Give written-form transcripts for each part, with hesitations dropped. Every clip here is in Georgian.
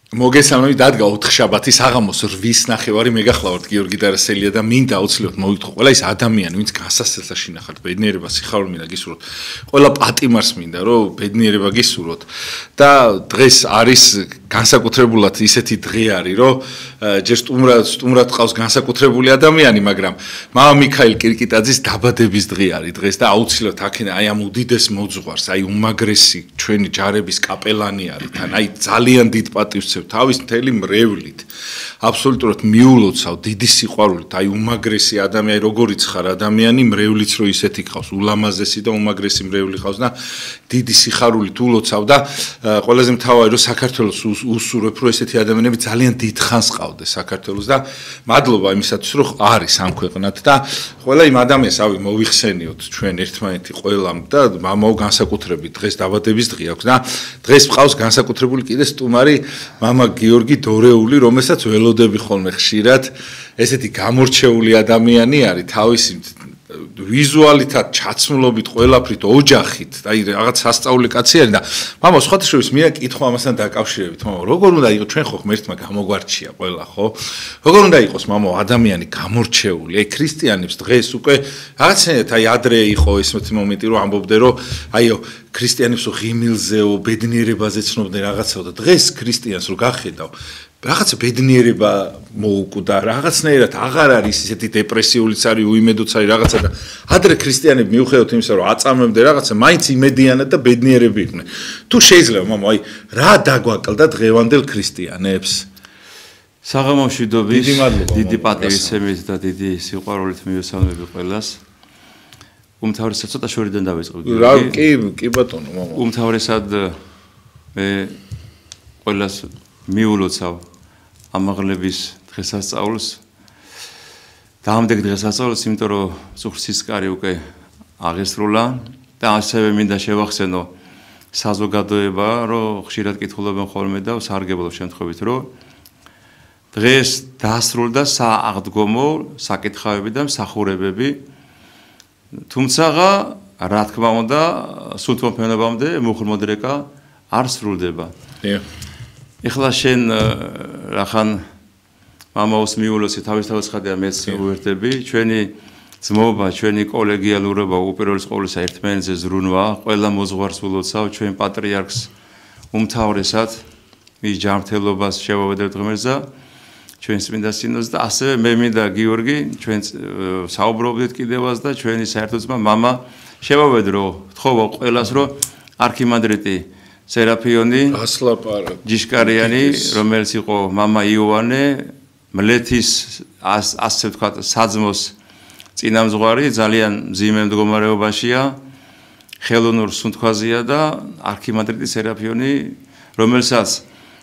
მოგესალმებით, დადგა 4 შაბათი საღამოს 8:00 ნახევარი მეგახლავართ გიორგი დარასელია და მინდა აუცილებლად მოვიტყო ყველა ის ადამიანი, ვინც გასასწრელს შინახავთ ბედნიერება, სიხარული მინდა გისურვოთ. ყველა პატიმარს მინდა, რომ ბედნიერება გისურვოთ და დღეს არის განსაკუთრებულად ისეთი დღე არის, რომ ჯერ სტუმრად ყავს განსაკუთრებული ადამიანი, მაგრამ მამა მიქაილ კირკიტაძის დაბადების დღე არის დღეს და აუცილებლად აქედან აი ამ უდიდეს მოძღვარს, აი უმაგრესი ჩვენი ჯარების კაპელანი არის თან, აი ძალიან დიდ პატივს თავის მთელი მრევლით აბსოლუტურად მიულოცავ დიდი სიყვარულით აი უმაგრესი ადამიანი როგორიც ხარ ადამიანი მრევლიც რო ისეთი ყავს ულამაზესი და უმაგრესი მრევლი ყავს და დიდი სიხარულით ულოცავ და ყველაზე მთავარი რომ საქართველოს უსურვებ რომ ესეთი ადამიანები ძალიან დიდ ხანს ყავდეს საქართველოს და მადლობა იმისათვის რომ არის ამ ქვეყნად და ყველა იმ ადამიანს ავი მოიხსენიოთ ჩვენ ერთმანეთი ყველამ და მამაო განსაკუთრებით დღეს დაბადების დღე აქვს და დღეს ყავს განსაკუთრებული კიდე სტუმარი მამა გიორგი დორეული, რომელსაც ველოდები ხოლმე ხშირად, ესეთი გამორჩეული ადამიანი არის, თავისი ვიზუალითაც ჩაცმულობით, ყველაფრით, ოჯახით, აი რაღაც სასწაული კაცი არის და მამა სხვათა შორის მინდა კითხვა ამასთან დაკავშირებით, მამა, როგორ უნდა იყოს ჩვენ ხო ღმერთმა გამოგვარჩია ყველა, ხო? როგორ უნდა იყოს მამა ადამიანი გამორჩეული? აი ქრისტიანებს დღეს უკვე რაღაცნაირად აი ადრე იყო ესეთი მომენტი, რომ ამბობდნენ, რომ აიო ქრისტიანებს ღიმილზეო, ბედნიერებაზე ცნობდნენ რაღაცაო და დღეს ქრისტიანს რო გახედავ რაღაცა ბედნიერება მოუკვდა, რაღაცნაირად აღარ არის ისეთი დეპრესიულიც არის, უიმედოც არის რაღაცა და ადრე ქრისტიანები მიუხედავად იმისა, რომ აწამებდნენ რაღაცა, მაინც იმედიანად და ბედნიერები იყვნენ. თუ შეიძლება, მამა, აი რა დაგვაკლდა დღევანდელ ქრისტიანებს? საღამოში მშვიდობის, დიდი პატივისცემით და დიდი სიყვარულით მივესალმები ყველას. უმთავრესად ცოტა შორიდან დავიწყებ. კი ბატონო, მამა. უმთავრესად მე ყველას მიულოცავ ამაღლების დღესასწაულს. დაამდეგ დღესასწაულს, იმიტომ რომ წუხსისკარი უკვე აღესრულა და ასევე მინდა შევახსენო საზოგადოება, რომ ხშირად კითხულობენ ხოლმე და სარგებლობ შემთხვევით, რომ დღეს დასრულდა სააღდგომო საკითხავები და მსახურებები. თუმცა რა თქმა უნდა, სულ თვეობამდე მუხლმოდრეკა არ სრულდება. ეხლა შენ რახან მამაოს მიულოცე თავისთავად ხადია მეც უერთდები ჩვენი ძმობა, ჩვენი კოლეგიალურობა უპირველეს ყოვლისა ერთმანეთზე ზრუნვა, ყველა მოძღვარს ულოცავ ჩვენ პატრიარქს უმთავრესად მის ჯანმრთელობას შევავედრებთ ღმერთს და ჩვენს წმინდა სინოდს და ასევე მე მინდა გიორგი ჩვენ საუბრობდით კიდევაც და ჩვენი საერთო ძმა მამა შევავედრო თხოვა ყველას რომ არქიმანდრიტი სერაფიონი ჯიშკარიანი რომელიც იყო მამა იოანე მლეთის ასე ვთქვათ საძმოს წინამძღვარი ძალიან მძიმე მდგომარეობაშია ხელოვნურ სუნთქვაზეა და არქიმანდრიტი სერაფიონი რომელსაც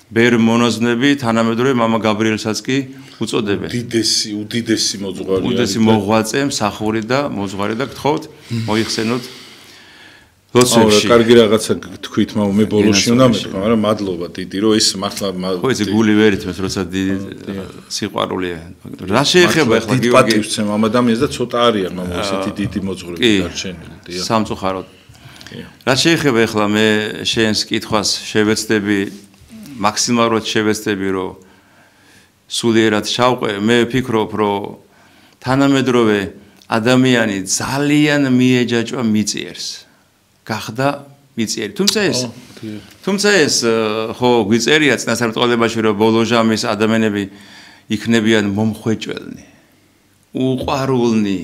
ბერ მონაზვნები თანამედროვე მამა გაბრიელსაც კი უწოდებენ უდიდესი მოძღვარი უდიდესი მოღვაწე მსახური და მოძღვარი და გთხოვთ მოიხსენოთ ლოცვებში კარგი რაღაცა თქვით მამა მე ბოლოში უნდა მეთქვა მაგრამ მადლობა დიდი რომ ეს მართლა ხო ეს გული ვერ ითმის როცა დიდი სიყვარულია რა შეეხება ახლა გიორგი პატივცემ ამ ადამიანს და ცოტა არიან მამა ესეთი დიდი მოძღვრები დარჩენილი დიახ სამწუხაროდ რა შეეხება ახლა მე შენს კითხვას შევეცდები მაქსიმალურად შევეცდები რომ სულიერად შავყვე მე ვფიქრობ რომ თანამედროვე ადამიანი ძალიან მიეჯაჭვა მიწიერს გახდა მიწიერი თუმცა ეს ხო გვიწერია წინასწარმეტყველებაში რომ ბოლო ჟამის ადამიანები იქნებიან მომხვეჭველნი უყვარულნი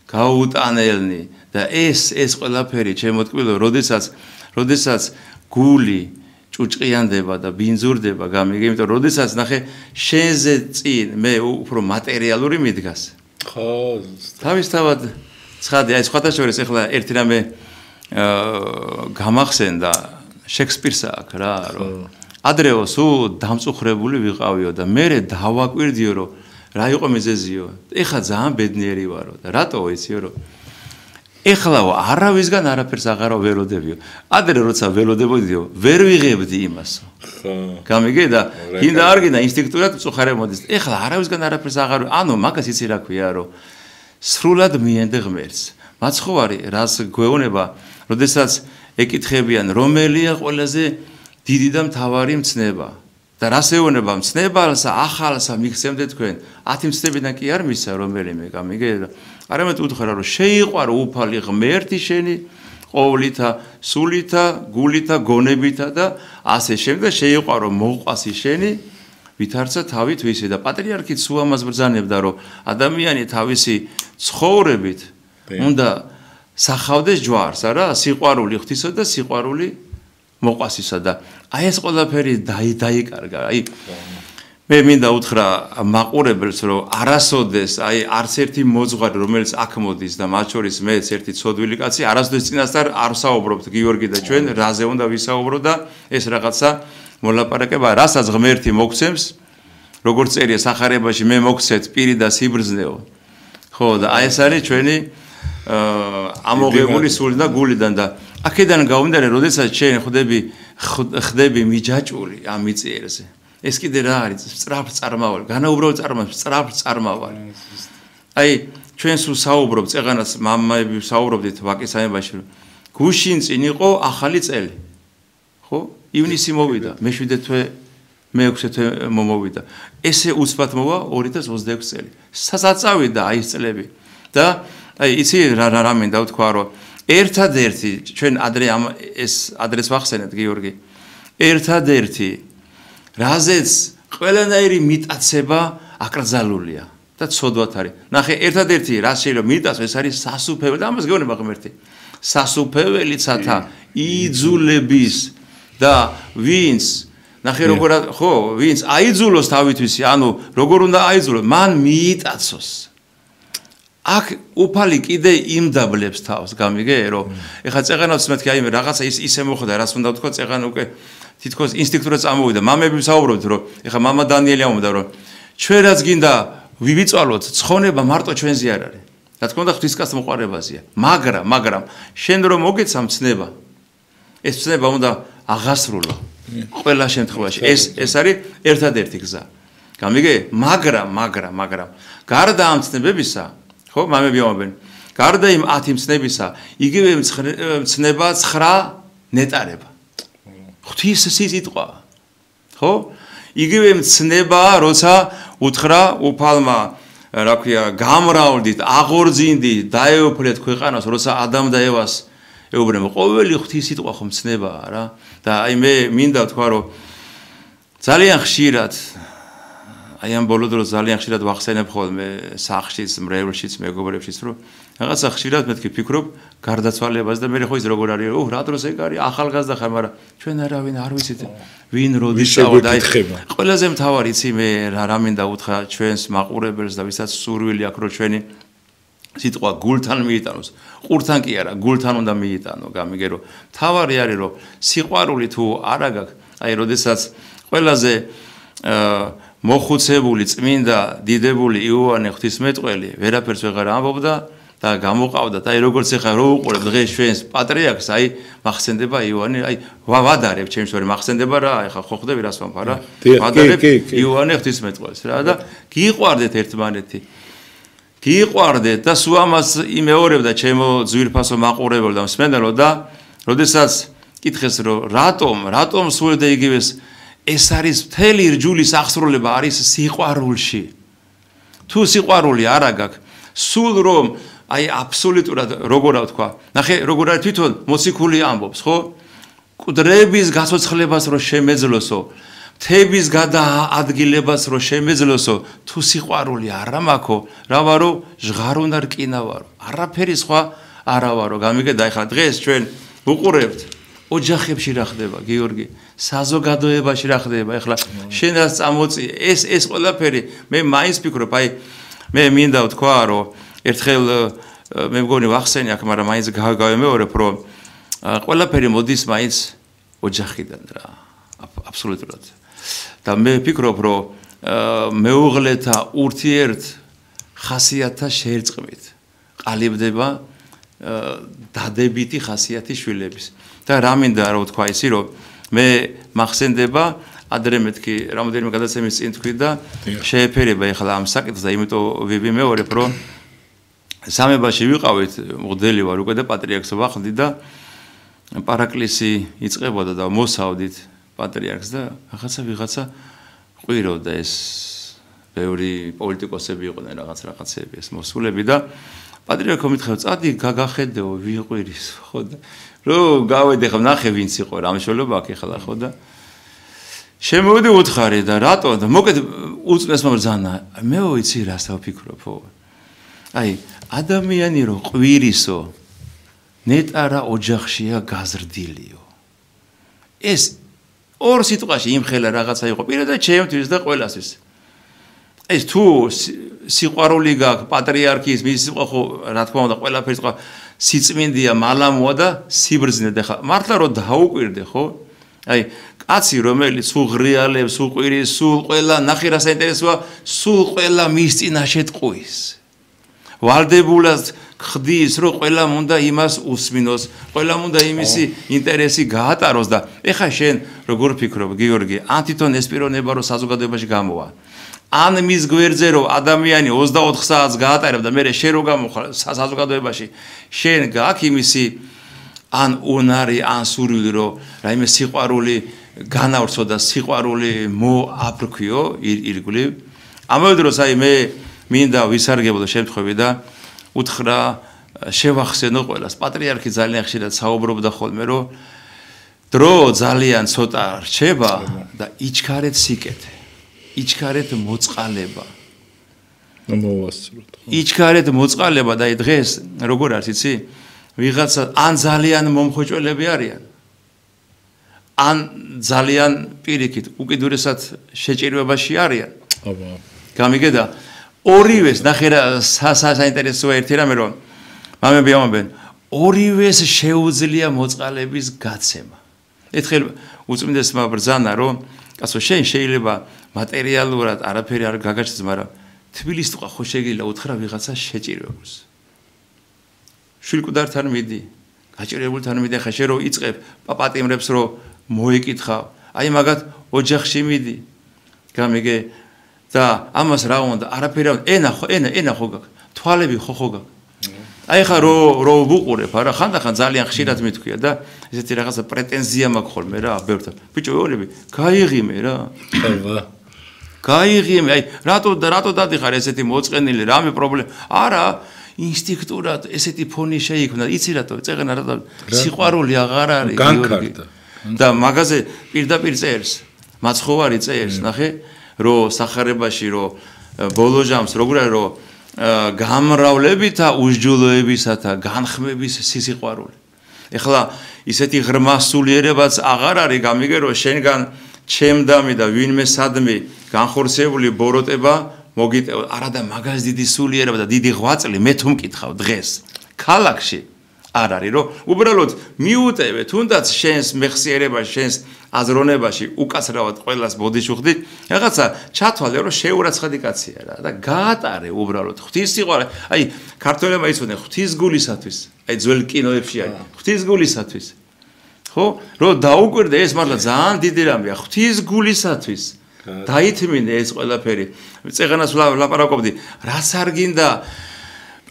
გაუტანელნი და ეს ყველაფერი ჩემო ტკბილო როდესაც გული ჭუჭყიანდება და ბინძურდება გამიგე იმიტომ როდესაც ნახე შენზე წინ მე უფრო მატერიალური მიდგას ხო თავისთავად ცხადია აი სხვათა შორის ახლა ერთი რამე გამახსენდა შექსპირს აქ რა რომ ადრეო სულ დამწუხრებული ვიყავიო და მე დავაკვირდიო რომ რა იყო მიზეზიო ეხლა ძალიან ბედნიერი ვარო და რატო იციო რომ ეხლა არავისგან არაფერს აღარ ველოდებიო ადრე როცა ველოდებოდიო ვერ ვიღებდი იმასო ხო გამიგე და გინდა არ გინდა ინსტინქტურად წუხარე მოდის ეხლა არავისგან არაფერს აღარ ანუ მაგას იცი რა ქვია რომ სრულად მიენდე ღმერთს მაცხოვარი რას გვეუბნება როდესაც ეკითხებიან რომელია ყველაზე დიდი და მთავარი მცნება და რას ეუბნება მცნებელსა ახალსა მიგცემდე თქვენ 10 მცნებიდან კი არ მისცა რომელიმე გამიგე არამედ უთხრა რომ შეიყვარო უფალი ღმერთი შენი ყოვლითა სულითა გულითა გონებითა და ასე შემდეგ შეიყვარო მოყვასი შენი ვითარცა თავით ვისი და პატრიარქიც უამას ბრძანებდა რომ ადამიანი თავისი ცხოვრებით უნდა სახავდეს ჯვარს არა სიყვარული ღვთისა და სიყვარული მოყვასისა და აი ეს ყველაფერი დაიკარგა აი მე მინდა უთხრა მაყურებელს რომ არასოდეს აი არც ერთი მოძღვარი რომელიც აქ მოდის და მათ შორის მეც ერთი ცოდვილი კაცი არასოდეს წინასწარ არ საუბრობთ გიორგი და ჩვენ რაზე უნდა ვისაუბრო და ეს რაღაცა მოლაპარაკება რასაც ღმერთი მოგცემს როგორც წერია სახარებაში მე მოგცეთ პირი და სიბრძნეო ხო და აი ეს არის ჩვენი ამოღებული სული და გულიდან და აქედან გამომდინარე როდესაც ჩვენ ხდები მიჯაჭვული ამ მიწიერზე ეს კიდე რა არის სწრაფ წარმავალი განაუბრალო სწრაფ წარმავალი აი ჩვენ სულ საუბრობთ წეღანაც მამაები საუბრობდით ვაკისაებაში გუშინ წინ იყო ახალი წელი ხო ივნისი მოვიდა მე-7 თვე მე-6 თვე მომოვიდა ესე უცბად მოვა 2026 წელი საწავიდა აი ეს წლები და აი იცი რა მინდა ვთქვა რომ ერთადერთი ჩვენ ადრეს ვახსენეთ გიორგი ერთადერთი რაზეც ყველანაირი მიტაცება აკრძალულია და ცოდვათ არის ნახე ერთადერთი რა შეიძლება მიტაცო ეს არის სასუფეველი და ამას გეუბნება ღმერთი სასუფეველიცათა იძულების და ვინც ნახე როგორ ხო ვინც აიძულოს თავითვისი ანუ როგორ უნდა აიძულოს მან მიიტაცოს აქ უფალი კიდე იმდაბლებს თავს გამიგე რომ ეხლა წეღანაც მეთქი აი რაღაცა ისე მოხდა რას უნდა ვთქვა წეღან უკვე თითქოს ინსტინქტურად წამოვიდა მამები საუბრობთ რომ ეხლა მამა დანიელი ამბობდა რომ ჩვენ რაც გინდა ვივიწვალოთ ცხონება მარტო ჩვენზე არ არის რა თქმა უნდა ღვთისკაცს მოყარებაზეა მაგრამ შენ რომ მოგეცა მცნება ეს მცნება უნდა აღასრულო ყველა შემთხვევაში ეს არის ერთადერთი გზა გამიგე მაგრამ გარდა ამ ცნებებისა ხო მამები ამბობენ გარდა იმ 10 მცნებისა იგივე მცნება 9 ნეტარება ღვთის სიტყვა ხო იგივე მცნება როცა უთხრა უფალმა რა ქვია გამრავლდით აღორძინდით დაეუფლეთ ქვეყანას როცა ადამ და ევას ეუბნება ყოველი ღვთის სიტყვა ხო მცნებაა რა და აი მე მინდა ვთქვა რომ ძალიან ხშირად აი ამ ბოლო დროს ძალიან ხშირად ვახსენებ ხოლმე სახშიც, მრევლშიც, მეგობრებშიც, რომ რაღაცა ხშირად მეთქი ფიქრობ გარდაცვალებას და მე ხო ის როგორ არის, რა დროს ეგ არის, ახალგაზრდა ხარ, მაგრამ ჩვენ არავინ არ ვიცით ვინ როდის წავიდა. აი ყველაზე მთავარი იცი მე რა მინდა უთხრა ჩვენს მაყურებელს და ვისაც სურვილი აქვს რომ ჩვენი სიტყვა გულთან მიიტანოს. ყურთან კი არა, გულთან უნდა მიიტანო, გამიგე რომ მთავარი არის რომ სიყვარული თუ არა გაქვს, აი როდესაც ყველაზე მოხუცებული წმინდა დიდებული იოანე ღვთისმეტყველი ვერაფერს ვეღარ ამბობდა და გამოყავდა და აი როგორც ეხა რო უყურებ დღეს ჩვენს პატრიარქს აი მახსენდება იოანე აი ვადარებ ჩემს ვარ მახსენდება რა ეხა ხო ხდები რას ვამბა რა ვადარებ იოანე ღვთისმეტყველს რა და გიყვარდეთ ერთმანეთი გიყვარდეთ და სულ ამას იმეორებდა ჩემო ძვირფასო მაყურებელ და მსმენელო და როდესაც კითხეს რომ რატომ სულ და იგივეს ეს არის მთელი რჯულის აღსრულება არის სიყვარულში. თუ სიყვარული არა გაქვს, სულ რომ აი აბსოლუტურად როგორ ვთქვა, ნახე როგორ არის თვითონ მოციქული ამბობს, ხო? კუდრების გაცოცხლებას რომ შემეძლოსო, მთების გადაადგილებას რომ შემეძლოსო, თუ სიყვარული არა მაქვს, რა ვარო, ჟღარ უნდა რკინა ვარო. არაფერი სხვა არა ვარო. გამიგე და ეხლა დღეს ჩვენ უყურებთ ოჯახებში რა ხდება გიორგი საზოგადოებაში რა ხდება ეხლა შენ რაც წამოწი ეს ყველაფერი მე მაინც ფიქრობ აი მე მინდა ვთქვა რომ ერთხელ მე მგონი ვახსენე აქ მაგრამ მაინც გავემეორებ რომ ყველაფერი მოდის მაინც ოჯახიდან რა აბსოლუტურად და მე ვფიქრობ რომ მეუღლეთა ურთიერთ ხასიათთა შეერწყმით ყალიბდება დადებითი ხასიათი შვილების და რა მინდა რა ვთქვა ისი რომ მე მახსენდება ადრე მეთქი რამოდენიმე გადაცემის წინ თქვი და შეეფერება ეხლა ამ საკითხს და იმიტომ ვიმეორებ რომ სამებაში ვიყავით მღვდელი ვარ უკვე და პატრიარქს ვახდი და პარაკლისი იწყებოდა და მოსავდით პატრიარქს და ვიღაცა ყვიროდა ეს ბევრი პოლიტიკოსები იყვნენ რაღაცები ეს მოსულები და პატრიარქო მითხევ წადი გაგახედეო ვიყვირის ხო და რომ გავედი ხა ნახე ვინც იყო რა მშველობა აქ ეხლა ხო და შემოვიდი უთხარი და რატო და მოკეთ უწესმა ბრძანა მე ვიცი რას დავფიქრობო აი ადამიანი რო ყვირისო ნეტარა ოჯახშია გაზრდილიო ეს ორ სიტყვაში იმხელა რაღაცა იყო პირადად ჩემთვის და ყველასთვის ეს თუ სიყვარული გაქვს პატრიარქის მის ხო რა თქმა უნდა ყველაფერს ხო სიწმინდეა მალამოა და სიბრძნე და ხა მართლა რომ დაუკვირდე ხო აი კაცი რომელიც უღრიალებს უყვირის სულ ყველა ნახე რა საინტერესოა სულ ყველა მის წინაშე ტყუის ვალდებულად ხდის რომ ყველა უნდა იმას უსმინოს ყველა უნდა იმისი ინტერესი გაატაროს და ეხა შენ როგორ ფიქრობ გიორგი ან თვითონ ეს პიროვნება რომ საზოგადოებაში გამოვა ან მის გვერდზე რომ ადამიანი 24 საათს გაატარებ და მე შენ რო გამოხარ საზოგადოებაში შენ გაქვს იმისი ან უნარი ან სურვილი რომ რაიმე სიყვარული განავრცო და სიყვარული მოაფრქვიო ირგვლივ ამავე დროს აი მე მინდა ვისარგებლო შემთხვევი და უთხრა შევახსენო ყველას პატრიარქი ძალიან ხშირად საუბრობდა ხოლმე რომ დრო ძალიან ცოტა რჩება და იჩქარეთ სიკეთე იჩქარეთ მოწყალება მოვასწროთ იჩქარეთ მოწყალება და დღეს როგორ არის იცი ვიღაცა ან ძალიან მომხოჭველები არიან ან ძალიან პირიქით უკიდურესად შეჭირვებაში არიან აბა გამიგედა ორივეს ნახე რა საინტერესოა ერთი რამე რომ მამები ამბობენ ორივეს შეუძლია მოწყალების გაცემა ერთხელ უწმინდესმა ბრძანა რომ კაცო შენ შეიძლება მატერიალურად არაფერი არ გაგაჩნდეს მაგრამ თბილისს თქვა ხო შეგიძლია უთხრა ვიღაცა შეჭირვებს შვილკვდართან მიდი გაჭირებულთან მიდი ხა შენ რო იწებ პაპატიმრებს რო მოიკითხავ აი მაგათ ოჯახში მიდი გამიგე და ამას რა უნდა არაფერი ენა ხო გაქვს თვალები ხო გაქვს აი ხა რო ვუყურებ არა ხანდახან ძალიან ხშირად მithქვია და ესეთი რაღაცა პრეტენზია მაქვს ხოლმე რა ბევრთან ბიჭო ეოლები გაიღიმე რა ხება გაიღიმე აი რატო დადიხარ ესეთი მოწყენილი რამე პრობლემა არა ინსტინქტურად ესეთი ფონი შეიქმნა იცი რატო წეღენა რატო სიყვარული აღარ არის განკარდა და მაგაზე პირდაპირ წერს მაცხოვარი წერს ნახე რომ სახარებაში რომ ბოლო ჟამს როგორ არის რომ გამრავლებითა უსჯულოებისათა განხმების სისიყვარული ეხლა ისეთი ღრმა სულიერებაც აღარ არის გამიგე რომ შენგან ჩემდამი და ვინმე სადმე განხორციელებული ბოროტება მოგიტევა არა და მაგას დიდი სულიერება და დიდი ღვაწლი მე თუ მკითხავ დღეს ქალაქში არ არის რომ უბრალოდ მიუტევე თუნდაც შენს მეხსიერებაში შენს აზროვნებაში უკაცრავად ყველას ბოდიშუხდი რაღაცა ჩათვალე რომ შეურაცხადი კაცია რა და გაატარე უბრალოდ ღვთის სიყვარული აი ქართველებმა იცოდნენ ღვთის გულისათვის აი ძველ კინოებში არის ღვთის გულისათვის ხო რომ დაუკვირდე ეს მართლა ძალიან დიდი რამეა ღვთის გულისათვის დაითმინე ეს ყველაფერი წეღანას ვლაპარაკობდი რაც არ გინდა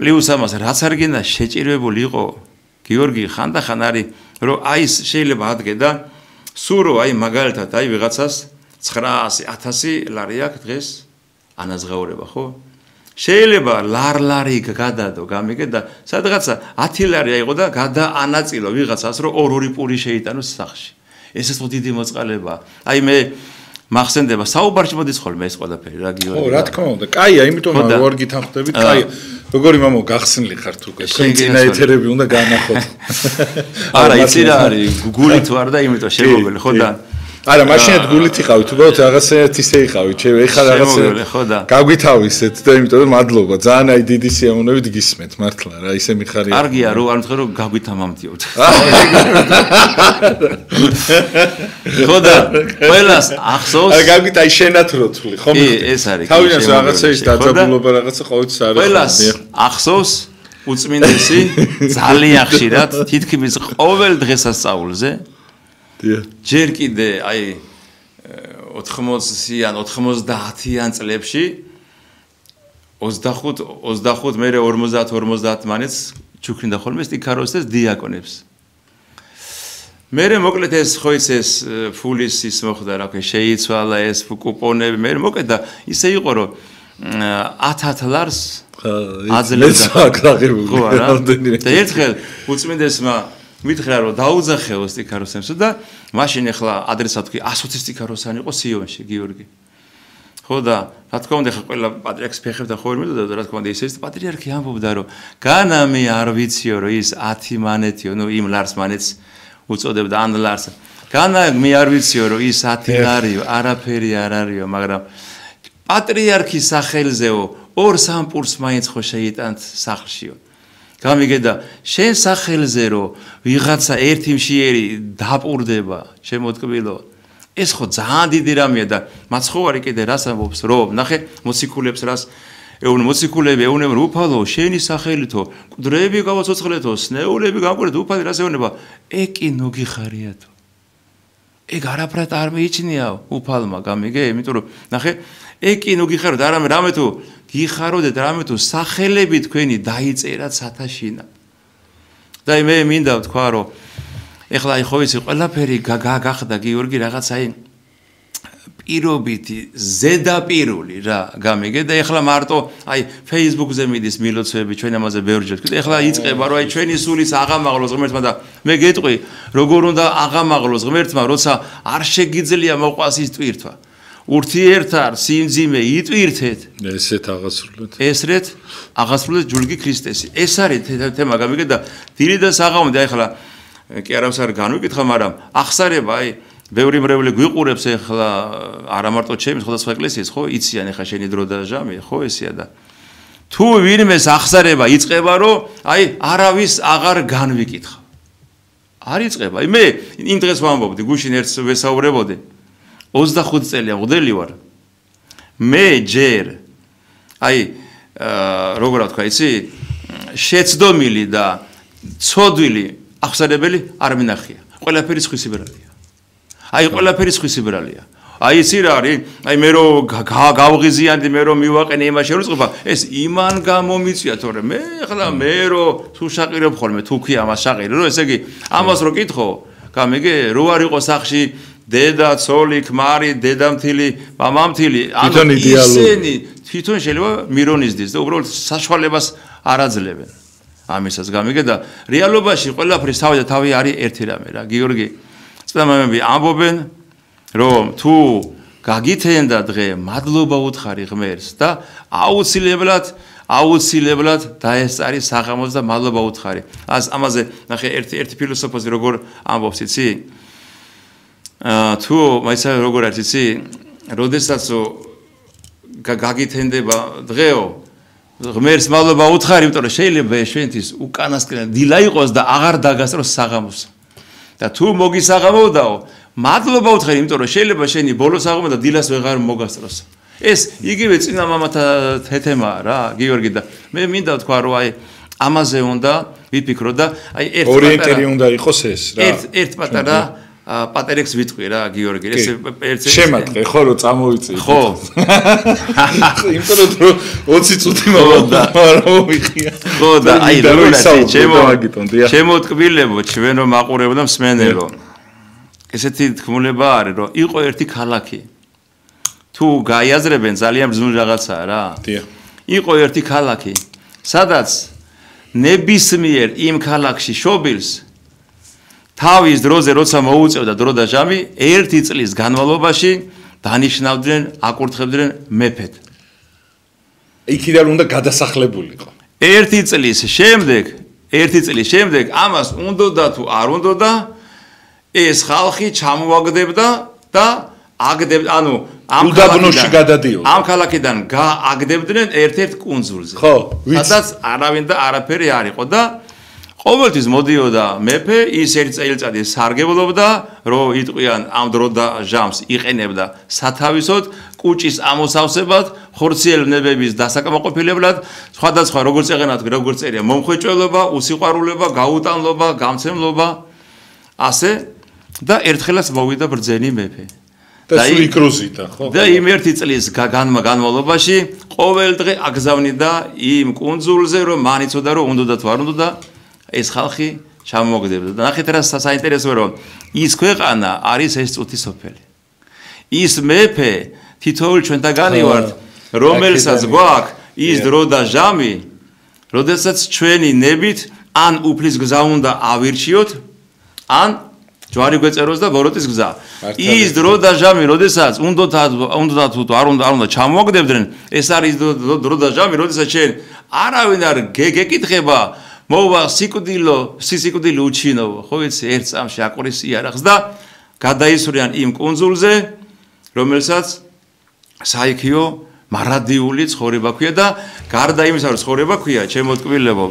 პლუს ამას რაც არ გინდა შეჭირვებული იყო გიორგი ხანდახან არის რომ აი შეიძლება ადგე და სურო აი მაგალითად აი ვიღაცას 900-1000 ლარი აქვს დღეს ანაზღაურება ხო შეიძლება ლარი გადადო გამიგე და სადღაცა 10 ლარი აიღო და გადაანაწილო ვიღაცას რომ ორი პური შეიტანოს სახში ესეც დიდი მოწყალება აი მე მახსენდება საუბარში მოდის ხოლმე ეს ყველაფერი რა გიორგი ხო რა თქმა უნდა კაია იმიტომ რომ არ გითანხმდებით კაია როგორი მამო გახსნილი ხართ უკვე წინა ეთერები უნდა განახოთ არა იცი რა არის გულით ვარ და იმიტომ შემოგელი ხო და არა მაშინაც გულით იყავით უბრალოდ რაღაცა ისე იყავით ეხლა რაღაცა გავგითავისეთ და იმიტომ რომ მადლობა ძალიან აი დიდი სიამოვნებით გისმენთ მართლა რა ისე მიხარია კარგია რომ არ მითხრა რომ გავგვითამამთიოთ ხო და ყველას ახსოვს არა გავგით აი შენათ რო თვლი ხო ეს არის თავიანს რაღაცა ის დაძაბულობა რაღაცა ყოველთვის არის ყველას ახსოვს უწმინდესი ძალიან ხშირად თითქმის ყოველ დღესასწაულზე ჯერ კიდე აი 80-იან 90-იან წლებში 25 მერე 50 მანეც ჩუქრინდა ხოლმე სტიქაროსეს დიაკონებს მერე მოკლედ ეს ხო ის ფულის ის მოხდა რა ქვია შეიცვალა ეს კუპონები მერე მოკლედ და ისე იყო რომ 1000 ლარს აძლევდა ხო არა და ერთხელ უწმინდესმა მითხრა რომ დაუძახეო სტიქაროსებს და მაშინ ახლა ადრესად თქვი 120 სტიქაროსანი იყო სიონში გიორგი ხო და რა თქმა უნდა ხა ყველა პატრიარქს ფეხებდა ხო ვერ მიდოდა რა თქმა უნდა ისე პატრიარქი ამბობდა რომ განა მე არ ვიციო რომ ის 10 მანეთიო ნუ იმ ლარს მანეთს უწოდებდა ან ლარს განა მე არ ვიციო რომ ის 10 ლარიო არაფერი არ არისო მაგრამ პატრიარქის სახელზეო 2-3 პურს მაინც ხო შეიტანთ სახლშიო გამიგე და შენ სახელზე რომ ვიღაცა ერთი მშიერი დაპურდება შემოთკბილო ეს ხო ძალიან დიდი რამეა და მაცხოვარი კიდე რას ამბობს რომ ნახე მოციქულებს რას მოციქულები ეუბნება უფალო შენი სახელითო მკვდრები გავაცოცხლეთო სნეულები გამკვირდეთ უფალი რას ეუბნება ეკი ნოგიხარიათო ეგ არაფრად არ მეიჩნია უფალმა გამიგე იმიტომ რომ ნახე ეკი ნოგიხაროთ არამე რამე თუ გიხაროდეთ რამე თუ სახელები თქვენი დაიწერათ სათაშინა და მე მინდა ვთქვა რომ ეხლა აი ხო იცი ყველაფერი გახდა გიორგი რაღაც აი პირობითი ზედაპირული რა გამიგე და ეხლა მარტო აი Facebook-ზე მიდის მილოცვები ჩვენ ამაზე ბევრჯერ თქვით ეხლა იწყება რომ აი ჩვენი სულის აღამაღლოს ღმერთმა და მე გეტყვი როგორ უნდა აღამაღლოს ღმერთმა როცა არ შეგიძლია მოყვას ის ტვირთვა ურთიერთარ სიმძიმე იტვირთეთ ესრეთ აღასრულეთ ჯულგი ქრისტესი ეს არის თემა გამიგე და დილი და საღამოდი აი ეხლა კი არავს არ განვიკითხა მაგრამ ახსარება აი ბევრი მრევლი გვიყურებს ეხლა არა მარტო ჩემი სხვადასხვა ეკლესიის ხო იციან ეხლა შენი დრო და ჟამი ხო ესია და თუ ვინმეს ახსარება იწება რომ აი არავის აღარ განვიკითხა არ იწება მე იმ დღეს ვამბობდი გუშინ ერთს ვესაუბრებოდი 25 წელია მღვდელი ვარ მე ჯერ აი როგორ ვთქვა იცი შეცდომილი და ცოდვილი ახსარებელი არ მინახია ყველაფერი სხვისიბრალია აი ყველაფერი სხვისიბრალია აი იცი რა არის აი მე რო გავღიზიანდი მე რო მივაყენე იმას შეურწყება ეს იმან გამომიწვია თორე მე ახლა მე რო თუ შაყირებ ხოლმე თუ ქვია ამას შაყირი რომ ესე იგი ამას რო კითხო გამიგე რო არ იყო სახში დედა ცოლი ქმარი დედამთილი მამამთილი ანუ ისინი თვითონ შეიძლება მირონიზდეს და უბრალოდ საშუალებას არ აძლევენ ამისას გამიგე და რეალობაში ყველაფრის თავი და თავი არის ერთი რამე რა გიორგი წამამები ამბობენ რომ თუ გაგითენდა დღე მადლობა უთხარი ღმერთს და აუცილებლად დაესწარი საღამოს და მადლობა უთხარი ამაზე ნახე ერთი ფილოსოფოსი როგორ ამბობს იცი თუ მაიცა როგორ არის იცი როდესაც გაგითენდება დღეო ღმერთს მადლობა უთხარი იმიტომ რომ შეიძლება შენთვის უკანასკნელი დილა იყოს და აღარ დაგასწროს საღამოს და თუ მოგისაღამოდაო მადლობა უთხარი იმიტომ რომ შეიძლება შენი ბოლო საღამო და დილას ვეღარ მოგასწროს ეს იგივე წინა მამათა თემაა რა გიორგი და მე მინდა ვთქვა რომ აი ამაზე უნდა ვიფიქრო და აი ორიენტირი უნდა იყოს ეს რა ერთ პატარა პატერექს ვიტყვი რა გიორგი ეს შემატყე ხო რომ წამოვიწი ხო იმიტომ რომ 20 წუთი მოვიდა მოვიხია ხო და აი როგორ არის შემოტკბილებო ჩვენო მაყურებო და მსმენელო ესეთი თქმულება არის რომ იყო ერთი ქალაქი თუ გაიაზრებენ ძალიან ბრძნული რაღაცაა რა იყო ერთი ქალაქი სადაც ნებისმიერ იმ ქალაქში შობილს თავის დროზე როცა მოუწევდა დრო და ჟამი ერთი წლის განმავლობაში დანიშნავდნენ აკურთხებდნენ მეფედ იქიდან უნდა გადასახლებულიყო ერთი წლის შემდეგ ამას უნდოდა თუ არ უნდოდა ეს ხალხი ჩამოაგდებდა და აგდებდა ანუ ამ უდაბნოში გადადიოდა ამ ქალაქიდან გააგდებდნენ ერთ-ერთ კუნძულზე ხო სადაც არავინ და არაფერი არ იყო და ყოველთვის მოდიოდა მეფე ის ერთ წელიწადი სარგებლობდა რომ იტყვიან ამ დრო და ჟამს იყენებდა სათავისოდ კუჭის ამოსავსებად ხორციელნებების დასაკმაყოფილებლად სხვადასხვა როგორც წერია მომხვეჭველობა უსიყვარულობა გაუტანლობა გამცემლობა ასე და ერთხელაც მოვიდა ბრძენი მეფე და სულ იქროზიდა ხო და იმ ერთი წლის განმავლობაში ყოველ დღე აგზავნიდა იმ კუნძულზე რომ მან იცოდა რომ უნდოდა თუ არ უნდოდა ეს ხალხი ჩამოგდებდა და ნახეთ რა საინტერესოა რომ ის ქვეყანა არის ეს წუთი სოფელი ის მეფე თითოეულ ჩვენთაგანი ვართ რომელსაც გვაქვს ის დრო და ჟამი როდესაც ჩვენი ნებით ან უფლის გზა უნდა ავირჩიოთ ან ჯვარი გვეწეროს და ბოროტის გზა ის დრო და ჟამი როდესაც უნდა თუ არ უნდა ჩამოაგდებდნენ ეს არის დრო და ჟამი როდესაც ჩვენ არავინ არ გეკითხება მოვა სიკვდილი უჩინო ხო იცი ერთ წამში აკვრის იარაღს და გადაისვრიან იმ კუნძულზე რომელსაც საიქიო მარადიული ცხოვრება ქვია და გარდა იმისა რომ ცხოვრება ქვია ჩემო ტკბილებო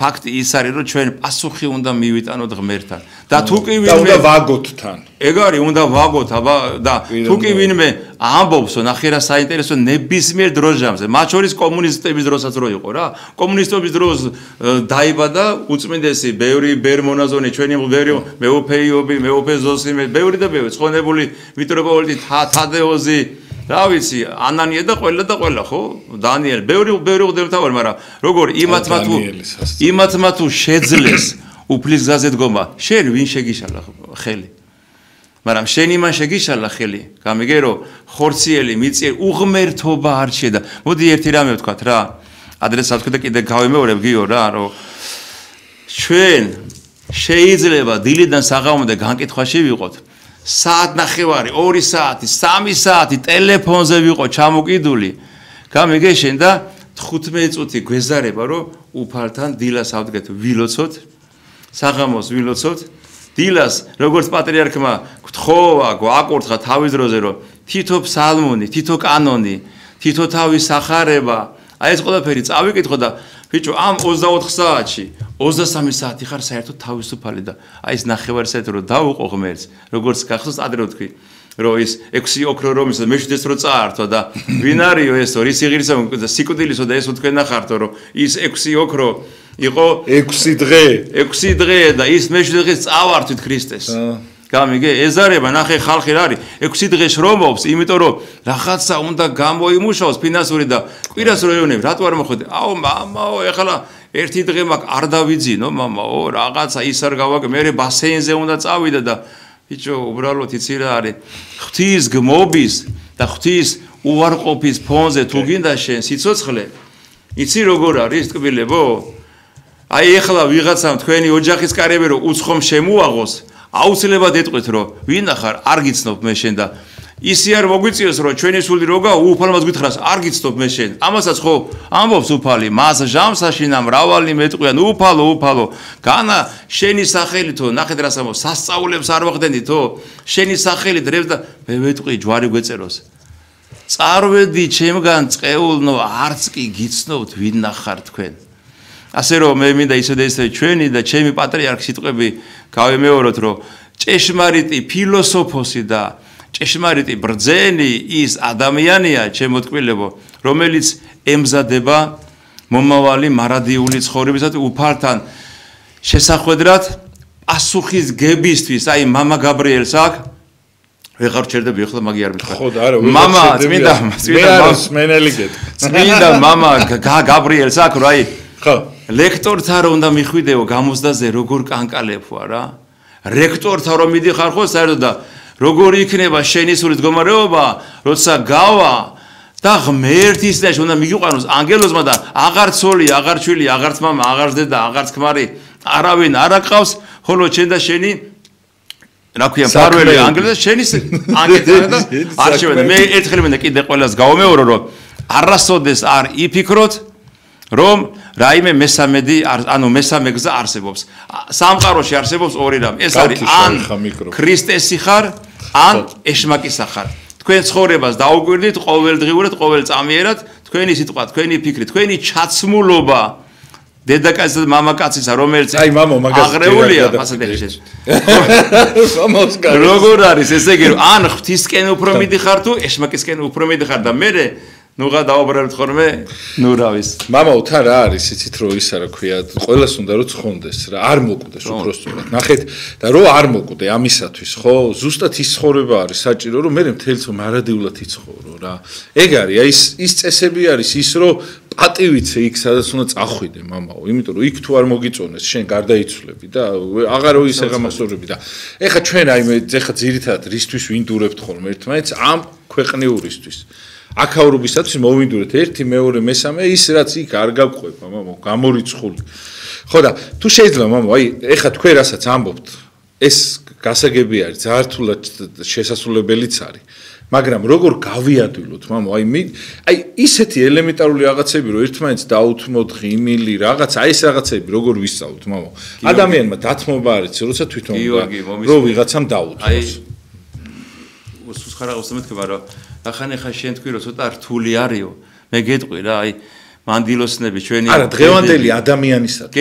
ფაქტი ის არის რომ ჩვენ პასუხი უნდა მივიტანოთ ღმერთთან და თუ კი ვინმე უნდა ვაგოთ თან ეგ არის უნდა ვაგოთ აბა და თუ კი ვინმე ამბობს რომ ნახე რა საინტერესო ნებისმიერ დროჟამზე მათ შორის კომუნისტების დროსაც რო იყო რა კომუნისტების დროს დაიბადა უწმინდესი ბევრი ბერმონაზონი ჩვენი ბევრი მეოფეიობი მეოფე ზოსიმე ბევრი და ბევრი ცხონებული მიტროპოლიტი თადეოზი რა ვიცი ანანია და ყველა ხო დანიელი ბევრი ღმერთთავარი მაგრამ როგორ იმათმა თუ შეძლეს უფლის გზაზე დგომა შენ ვინ შეგიშალა ხელი მაგრამ შენ იმან შეგიშალა ხელი გამიგე რომ ხორციელი მიწიერ უღმერთობა არ შედა მოდი ერთი რამე ვთქვათ რა ადრესაც ვთქვი და კიდე გავიმეორებ გიო რა რომ ჩვენ შეიძლება დილიდან საღამომდე განკითხვაში ვიყოთ საათნახევარი 2 საათი 3 საათი ტელეფონზე ვიყო ჩამოკიდული გამიგე შენ და 15 წუთი გვეზარება რომ უფალთან დილას ავდგეთ ვილოცოთ საღამოს ვილოცოთ დილას როგორც პატრიარქმა გთხოვა გვაკურთხა თავის დროზე რომ თითო ფსალმუნი თითო კანონი თითო თავის სახარება აი ეს ყველაფერი წავიკითხო და ბიჭო ამ 24 საათში 23 საათი ხარ საერთოდ თავისუფალი და აი ეს ნახევარი საათი რომ დავუყო ღმერთს როგორც გახსოვს ადრე ვთქვი რომ ის 6 ოქრო რომის და მეშვიდეს რო წაართვა და ვინ არისო ესო რის იღირისა და სიკვდილისო და ესო თქვენ ნახართო რომ ის 6 ოქრო იყო 6 დღე და ის მეშვიდე დღეს წავართვით ქრისტეს გამიგე ეზარება ნახე ხალხი რა არის 6 დღეს რომობს იმიტომ რომ რაღაცა უნდა გამოიმუშაოს ფინანსური და კვირას როიონები რატო არ მოხვედი აუ მამაო ეხლა ერთი დღე მაგ არ დავიძინო მამაო რაღაცა ის არ გავაკე მე ბასეინზე უნდა წავიდე და ბიჭო უბრალოდ იცი რა არის ღვთის გმობის და ღვთის უარყოფის ფონზე თუ გინდა შენ სიცოცხლე იცი როგორ არის ტკბილებო აი ეხლა ვიღაცამ თქვენი ოჯახის კარები რომ უცხომ შემოაღოს აუცილებლად ეტყვით რომ ვინ ახარ არ გიცნობ მე შენ და ისი არ მოგვიწიოს რომ ჩვენი სული როგა უფალმაც გითხრას არ გიცნობ მე შენ ამასაც ხო ამბობს უფალი მას ჟამსაშინა მრავალი მეტყვიან უფალო განა შენი სახელით თო ნახეთ რას ამბობს სასწაულებს არ ვახდენდით თო შენი სახელით რევს და მე ვეტყვი ჯვარი გვეწეროს წარვედი ჩემგან წეულნო არც კი გიცნობთ ვინ ნახარ თქვენ ასე რომ მე მინდა ისედესე ჩვენი და ჩემი პატრიარქის სიტყვები გავემეოროთ რომ ჭეშმარიტი ფილოსოფოსი და ჭეშმარიტი ბრძენი ის ადამიანია ჩემო ტკბილებო რომელიც ემზადება მომავალი მარადიული ცხოვრებისას უფალთან შესახვედრად პასუხის გებისთვის აი მამა გაბრიელს აქ ვეღარ ჩერდები ახლა მაგი არ მithქვა ხო და არა მამა წმინდა მამა გაბრიელს აქ რა აი ხო ლექტორთან რომ უნდა მიხვიდეო გამოცდაზე როგორ კანკალებვა რა რექტორთან რომ მიდიხარ ხო საერთოდ და როგორ იქნება შენი სული მდგომარეობა როცა გავა და ღმერთის და უნდა მიგიყვანოს ანგელოზმა და აღარ ცოლი აღარ შვილი აღარც მამა აღარც დედა აღარც ქმარი არავინ არ აკყავს ხოლო შენ და შენი რა ქვია ფარველი ანგელოზ შენი ანგელოზ და არ შევედა მე ერთხელ მინდა კიდე ყველას გავამეორო რომ არასოდეს არ იფიქროთ რომ რაიმე მესამედი ანუ მესამე გზა არსებობს სამყაროში არსებობს ორი რამ ეს არის ან ქრისტესი ხარ ან ეშმაკისა ხარ თქვენ ცხოვრებას დაუკვირდით ყოველდღიურად ყოველწამიერად თქვენი სიტყვა თქვენი ფიქრი თქვენი ჩაცმულობა დედაკაცის და მამაკაცისა რომელიც აი მამო მაგას აღრეულია ფასადეშეს როგორ არის ესე იგი ან ღვთისკენ უფრო მიდიხარ თუ ეშმაკისკენ უფრო მიდიხარ და მე ნუღა დაუბრალეთ ხოლმე ნურავის მამაო თან რა არის იცით რომ ისა რა ქვია ყველას უნდა რომ ცხონდეს რა არ მოკვდეს უბრალოდ ნახეთ და რო არ მოკვდე ამისათვის ხო ზუსტად ის ცხოვრება არის საჭირო რომ მე მთელს მარადიულად იცხოვრო რა ეგ არის აი ის წესები არის ის რომ პატივიცე იქ სადაც უნდა წახვიდე მამაო იმიტომ რომ იქ თუ არ მოგიწონეს შენ გარდაიცვლები და აღარო ის აღამასურები და ეხა ჩვენ აი მე ეხა ძირითადად რისთვის ვინდურებთ ხოლმე ერთმანეთს ამ ქვეყნიურისთვის აქაურობისათვის მოვინდურეთ ერთი მეორე მესამე ის რაც იქ არ გავყვება მამაო გამორიცხული ხო და თუ შეიძლება მამაო აი ეხა თქვენ რასაც ამბობთ ეს გასაგები არის ძართულად შესასრულებელიც არის მაგრამ როგორ გავიადვილოთ მამაო აი ისეთი ელემენტარული რაღაცები რომ ერთმანეთს დაუთმოთ ღიმილი რაღაც აი ეს რაღაცები როგორ ვისწავლოთ მამაო ადამიანმა დათმობა არის როცა თვითონ რო ვიღაცამ დაუთმოს აი უსხარაღავს მეთქება რომ ახანეხა შენ თქვი რომ ცოტა რთული არისო მე გეტყვი რა აი მანდილოსნები ჩვენი არა დღევანდელი ადამიანისათვის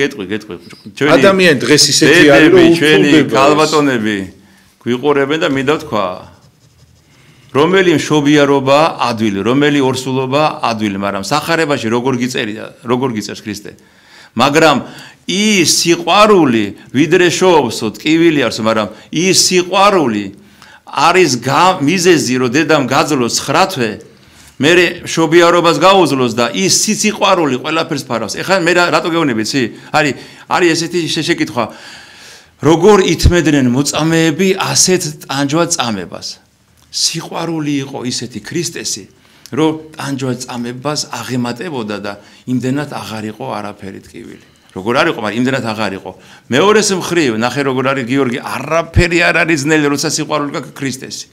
გეტყვი ჩვენი ადამიანი დღეს ისეთი არის რომ ჩვენი ქალბატონები გვიყურებენ და მინდა თქვა რომელი მშობიარობა ადვილი რომელი ორსულობა ადვილი მაგრამ სახარებაში როგორ გიწერს ქრისტე მაგრამ ის სიყვარული ვიდრე შოობსო ტკივილი არის მაგრამ ის სიყვარული არის მიზეზი რომ დედამ გაძლოს 9 თვე მე მშობიარობას გაუძლოს და ის სიყვარული ყველაფერს ფარავს ეხლა მე რატო გეუბნები იცი არის ესეთი შეკითხვა როგორ ითმედნენ მოწამეები ასეთ ტანჯვა წამებას სიყვარული იყო ისეთი ქრისტესი რომ ტანჯვა წამებას აღემატებოდა და იმდენად აღარ იყო არაფერი ტკივილი როგორ არ იყო მაგრამ იმდენად აღარ იყო მეორეს მხრივ ნახე როგორ არის გიორგი არაფერი არ არის ძნელი როცა სიყვარული გაქვს ქრისტესი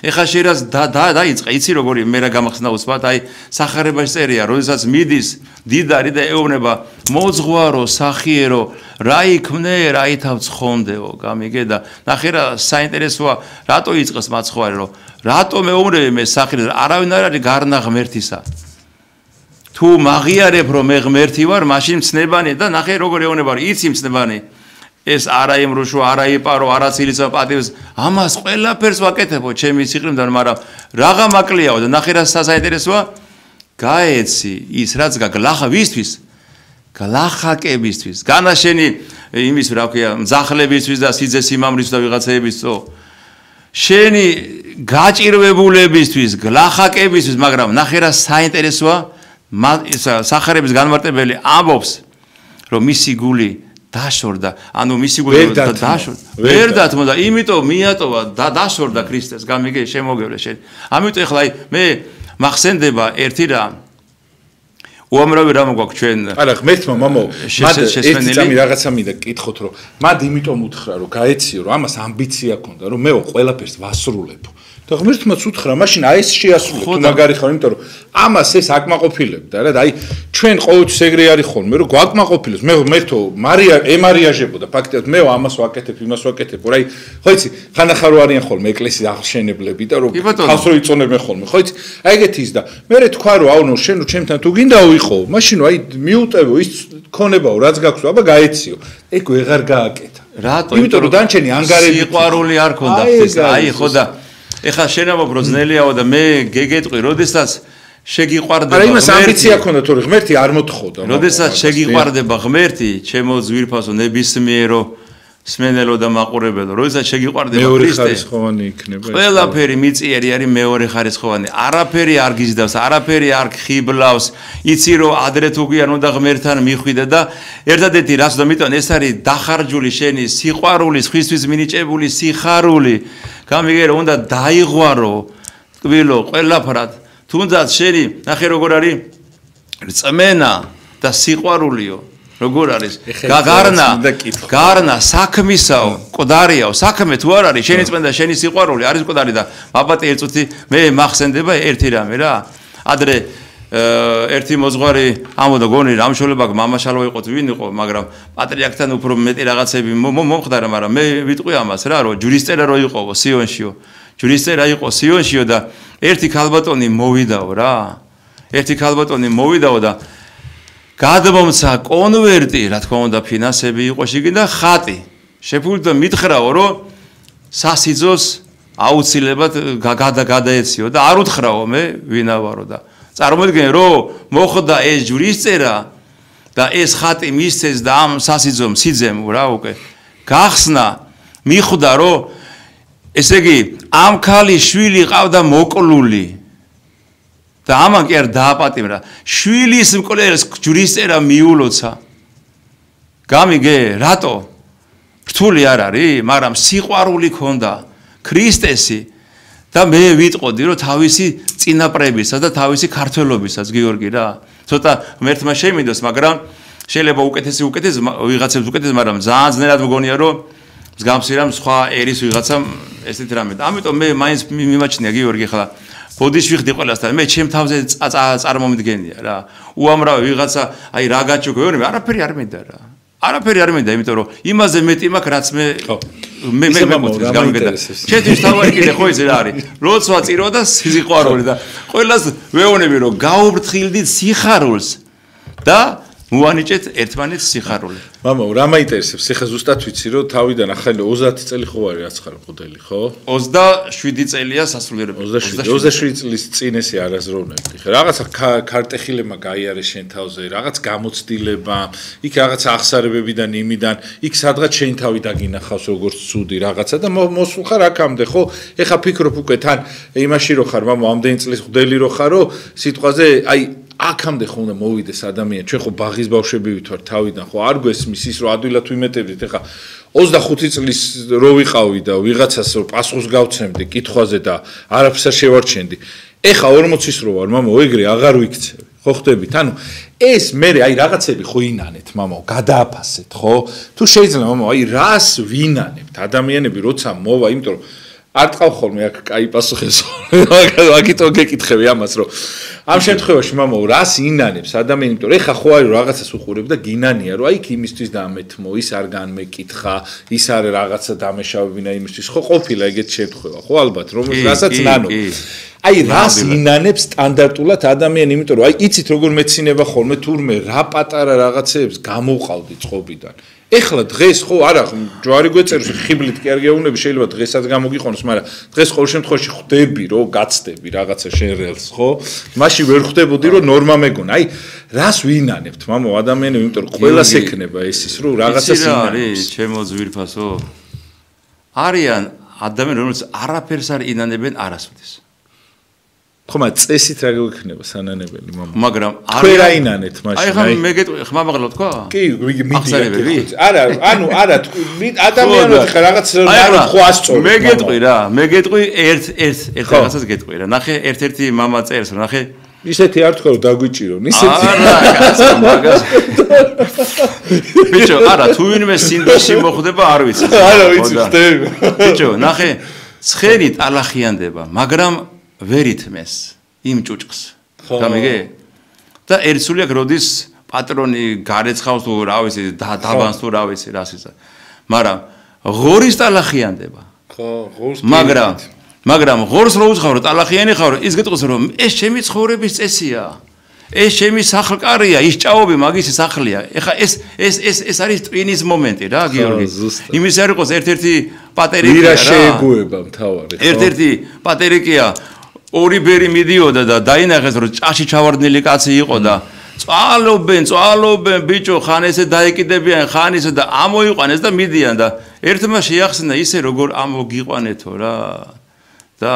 ეხლა შეიძლება დაიწყე იცი როგორი მე რა გამახსნა უსვათ აი სახარებაში წერია როდესაც მიდის დიდარი და ეუბნება მოძღვარო სახიერო რა იქმნე რა ითავ ცხონდეო გამიგე და ნახე რა საინტერესოა რატო იწყეს მაცხვარი რომ რატო მეუბნები მე სახიერ არავინ არ არის გარნა ღმერთისა თუ მაღიარებ რომ მე ღმერთი ვარ მაშინ მცნებანი და ნახე როგორ ეუბნება იცი მცნებანი ეს არა იმრუშო არა იპარო არა ცილისა პატივს ამას ყველაფერს ვაკეთებო ჩემი სიყრმიდან მაგრამ რაღა მაკლიაო და ნახე რა საინტერესოა გაეცი ის რაც გაგლახა ვისთვის გლახაკებისთვის განაშენი იმის რა ქვია მძახლებისთვის და სიძე სიმამრის და ვიღაცეებისო შენი გაჭირვებულებისთვის გლახაკებისთვის მაგრამ ნახე რა საინტერესოა სახარების განმარტებელი ამბობს რომ მისი გული დაშორდა ანუ მისი გული დაშორდა ვერ დათმოდა იმიტომ მიატოვა და დაშორდა ქრისტეს გამიგე შემოგევლე შენ ამიტომ ეხლა აი მე მახსენდება ერთი რა უამრავი რამ გვაქვს ჩვენ არა ღმერთმა მამაო მად ერთი წამი რაღაცა მინდა გკითხოთ რომ მად იმიტომ უთხრა რომ გაეციო რომ ამას ამბიცია ქონდა რომ მეო ყველაფერს ვასრულებო და ღმერთმაც უთხრა მაშინ აი ეს შეასრულე თუ მაგარი ხარ იმიტომ რომ ამას ეს აკმაყოფილებდა რა და აი ჩვენ ყოველთვის ეგრე არის ხოლმე რომ გვაკმაყოფილებს მე ღმერთო მარია ემარიაჟებოდა ფაქტობრივად მე ამას ვაკეთებ იმას ვაკეთებ აი ხო იცი ხანახარ რო არიან ხოლმე ეკლესიის აღშენებლები და რომ ხალხს რო იწონებენ ხოლმე ხო იცი აი ეგეთი ის და მე თქვა რომ აუნო შენო ჩემთან თუ გინდა ვიყო მაშინ აი მიუტევო ის ქონებაო რაც გაქვსო აბა გაეციო ეგ ვეღარ გააკეთა რატო იმიტომ რომ დანჩენი ანგარები სიყვარული არ ქონდა ხეს აი ხო და ეხლა შენობა პროზნელიაო და მე გეგეტყვი როდესაც შეგიყვარდება არა იმას ამბიცია ქონდა თორე ღმერთი არ მოთხოვდა როდესაც შეგიყვარდება ღმერთი ჩემო ძვირფასო ნებისმიერო სმენელო და მაყურებელო როდესაც შეგიყვარდება მეორე ხარისხოვანი იქნება ყველაფერი მიწიერი არის მეორე ხარისხოვანი არაფერი არ გიზდავს არაფერი არ ხიბლავს იცი რომ ადრე თუ გვიან უნდა ღმერთთან მიხვიდე და ერთადერთი რაც და მიტონ ეს არის დახარჯული შენი სიყვარული ხისთვის მინიჭებული სიხარული გამიგე რომ უნდა დაიღვარო ტკბილო ყველაფრად თუნდაც შენი ნახე როგორ არის რწმენა და სიყვარულიო როგორ არის გარნა საქმისაო მკვდარიაო საქმე თუ არ არის შენი წმენდა შენი სიყვარული არის მკვდარი და მაბატე ერთუცი მე მახსენდება ერთი რამე რა ადრე ერთი მოძღვარი ამოდა გონი რამშოლება მამაშალო იყო თუ ვინ იყო მაგრამ პატრიარქთან უფრო მეტი რაღაცები მომხდარა მაგრამ მე ვიტყვი ამას რა რომ ჯურისტერა რო იყო სიონშიო ჯურისტერა იყო სიონშიო და ერთი ქალბატონი მოვიდაო რა ერთი ქალბატონი მოვიდაო და გადმომცა კონვერტი რა თქმა უნდა ფინანსები იყო შიგნით და ხატი შეფულდა მითხრაო რომ სასიძოს აუცილებლად გადაეციო და არ უთხრაო მე ვინა ვარო და წარმოიდგინე რომ მოხდა ეს ჯვრისწერა და ეს ხატი მისცეს და ამ სასიძომ სიძემ რა უკვე გახსნა მიხვდა რომ ესე იგი ამ ქალის შვილი ყავდა მოკლული და ამან კი არ დააპატიმრა შვილის მკვლელს ჯვრისწერა მიულოცა გამიგე რატო რთული არ არის მაგრამ სიყვარული ქონდა ქრისტესი და მე ვიტყოდი რომ თავისი წინაპრებისა და თავისი ქართველობისაც გიორგი რა ცოტა მერთმა შემინდოს მაგრამ შეიძლება უკეთესი ვიღაცებს უკეთესი მაგრამ ძალიან ძნელად მგონია რომ მსგავსი რამ სხვა ერის ვიღაცამ ესეთ რამე და ამიტომ მე მაინც მიმაჩნია გიორგი ხლა ბოდიში ვიხდი ყველასთან მე ჩემ თავზე წარმომიდგენია რა უამრავი ვიღაცა აი რა გაჩუქე მე არაფერი არ მინდა რა არაფერი არ მინდა იმიტომ რომ იმაზე მეტი მაქვს რაც მე მოგწეს გამიგდა ჩემთვის თავარი კიდე ხო ისე რა არის როცა წირო და სიყვარული და ყველას ვეუბნები რომ გაუბრთხილდით სიხარულს და მუანიჭეთ ერთმანეთს სიხარული მამა რა მაინტერესებს ეხა ზუსტად ვიცი რომ თავიდან ახალი 30 წელი ხო არის რაც ხარ მოდელი ხო 27 წელია სასულიერებელი 27 წლის წინ ესე არაზროვნებდი ხე რაღაცა ქარტეხილება გაიარე შენ თავზე რაღაც გამოცდილება იქ რაღაცა ახსარებებიდან იმიდან იქ სადღაც შენ თავი დაგინახავს როგორც ცუდი რაღაცა და მოსულ ხარ აქამდე ხო ეხა ფიქრობ უკვე თან იმაში რო ხარ მამა ამდენი წლის მოდელი რო ხარო სიტყვაზე აი აქამდე ხო უნდა მოვიდეს ადამიანი ჩვენ ხო ბაღის ბავშვები ვითვარ თავიდან ხო არ გვესმის ის რომ ადვილად ვიმეტებდით ეხა 25 წლის რო ვიყავი და ვიღაცას რო პასუხს გავცემდი კითხვაზე და არაფერს არ შევარჩენდი ეხა 40-ის რო ვარ მამო ეგრე აღარ ვიქცევი ხო ხდებით ანუ ეს მე აი რაღაცები ხო ინანეთ მამო გადააფასეთ ხო თუ შეიძლება მამო აი რას ვინანებთ ადამიანები როცა მოვა იმიტომ რომ არ ტყავ ხოლმე აქ კაი პასუხებს მაგითო გეკითხები ამას რომ ამ შემთხვევაში მამო რას ინანებს ადამიანი იმიტომ რომ ეხა ხო არის რაღაცას უყურებ და გინანია რომ აი იქ იმისთვის დამეთმო ის არ განმეკითხა ის არ რაღაცა დამეშავებინა იმისთვის ხო ყოფილა ეგეთ შემთხვევა ხო ალბათ რომ რასაც ნანო აი რას ინანებს სტანდარტულად ადამიანი იმიტომ რომ აი იცით როგორ მეცინება ხოლმე თურმე რა პატარა რაღაცეებს გამოვყავდი წყობიდან ეხლა დღეს ხო არა ჯვარი გვეწერს ხიბლით კი არ გეუბნები შეიძლება დღესაც გამოგიყონოს მაგრამ დღეს ყოველ შემთხვევაში ხვდები რომ გაცდები რაღაცა შენრელს ხო მაშინ ვერ ხვდებოდი რომ ნორმა მეგონა აი რას ვინანებთ მამო ადამიანები იმიტომ რომ ყველას ექნება ეს ის რომ რაღაცას ინანებს ჩემო ძვირფასო არიან ადამიანები რომელიც არაფერს არ ინანებენ არასოდეს ხომა წესით რა გვექნება სანანებელი მამა მაგრამ არა ინანეთ მაშინ აი ხა მე გეტყვი ხმამაღლა თქვა კი მიდი არა ანუ არა ადამიანები ხა რაღაც ხო ასწორებ მე გეტყვი რა მე გეტყვი ერთ რაღაცას გეტყვი რა ნახე ერთ-ერთი მამა წერს რა ნახე ისეთი არ თქვა რომ დაგვიჭირონ ისეთი არა მაგას ბიჭო არა თუ ვინმე სინდიში მოხდება არ ვიცი არა ვიცი ხდები ბიჭო ნახე ცხენით ალახიანდება მაგრამ ვერ ითმეს იმ ჭუჭყს. გამიგე? და ერთსული აქ როდის პატრონი გარეცხავს თუ რა ვიცი დაბანს თუ რა ვიცი რას ისა. მაგრამ ღორის ტალახიანდება. ხო, ღორს მაგრამ ღორს რო უცხავ რომ ტალახიანი ხავ ის გეტყვის რომ ეს ჩემი ცხოვრების წესია. ეს ჩემი სახლკარია, ის ჭაობი მაგისი სახლია. ეხა ეს არის ტვინის მომენტი რა გიორგი. იმის არ იყოს ერთ-ერთი პატერიკია რა. ვირა შეეგუება მთავარი. ერთ-ერთი პატერიკია ორი ბერი მიდიოდა და დაინახეს რომ ჭაში ჩავარდნილი კაცი იყო და წვალობენ ბიჭო ხან ესე დაეკიდებიან ხან ისე და ამოიყვანეს და მიდიან და ერთმა შეახსნა ისე როგორ ამოგიყვანეთო რა და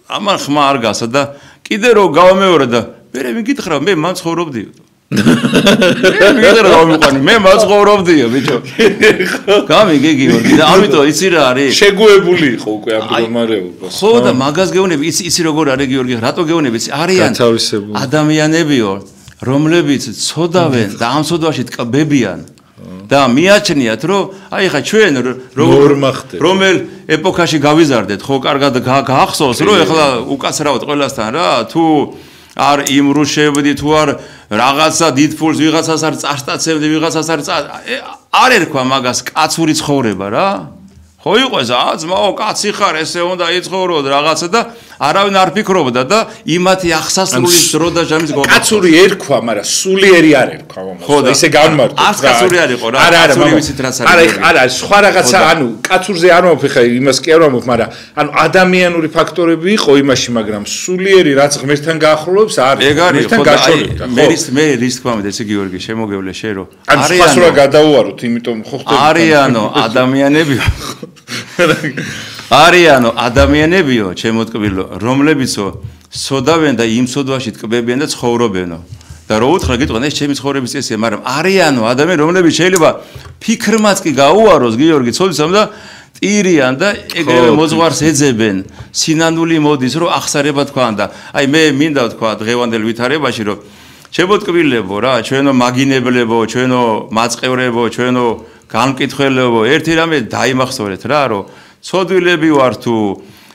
ამან ხმა არ გასა და კიდე რო გავამეორე და მე მიგითხრა მე მაცხოვრობდიო მე მაცხოვრობდიო ბიჭო გამიგე გიორგი და ამიტომ იცი რა არის შეგუებული იყო უკვე ამ მდგომარეობას ხო და მაგას გეუბნები იცი როგორ არის გიორგი რატო გეუბნები არიან ადამიანებიო რომლებიც ცოდავენ და ამ ცოდვაში ტკბებიან და მიაჩნიათ რომ აი ხა ჩვენ რომელ ეპოქაში გავიზარდეთ ხო კარგად გაახსოვს რომ ეხლა უკაცრავთ ყველასთან რა თუ არ იმრუშებდი თუ არ რაღაცა დიდფულს ვიღაცას არ წასტაცებდი ვიღაცას არ ერქვა მაგას კაცური ცხოვრება რა ხო იყო ეს ძმაო კაცი ხარ ესე უნდა იცხოვრო რაღაცა და არავინ არ ფიქრობდა და იმათი ახსასრულის დრო და ჟამის გოლა. კაცური ერქვა, მაგრამ სულიერი არ ერქვა მომავალ. ისე განმარტო. არც კაცური არ იყო რა. კაცური ვიცით რაც არის. არა, სხვა რაღაცა, ანუ კაცურზე არ მომფიქრე, იმას კი არ მომფიქრე, მაგრამ ანუ ადამიანური ფაქტორები იყო იმაში, მაგრამ სულიერი რაც ღმერთთან გაახლოვებს არის. ღმერთთან გაშორებდა, ხო? მე რის თქმა უნდა, ესე გიორგი, შემოგევლე შე რომ არიანო გადაუაროთ, იმიტომ ხო ხდება. არიანო ადამიანებიო. არიანო ადამიანებიო, ჩემო ტკბილო, რომლებიცო სოდავენ და იმ სოდვაში ტკბებიან და ცხოვრობენო. და რო უთხრა გიტყვენ ეს ჩემი ცხოვრების წესია, მაგრამ არიანო ადამიანები, რომლებიც შეიძლება ფიქრმაც კი გაუაროს გიორგი ცოდისამ და ტირიან და ეგრევე მოძღვარს ეძებენ. სინანული მოდის რომ ახსარება თქვან და აი მე მინდა თქვა დღევანდელ ვითარებაში რომ შემოტკბილებო რა, ჩვენო მაგინებლებო, ჩვენო მაწყევრებო, ჩვენო განკითხველებო, ერთი რამე დაიმახსოვრეთ რა, რომ ცოდვილები ვარ თუ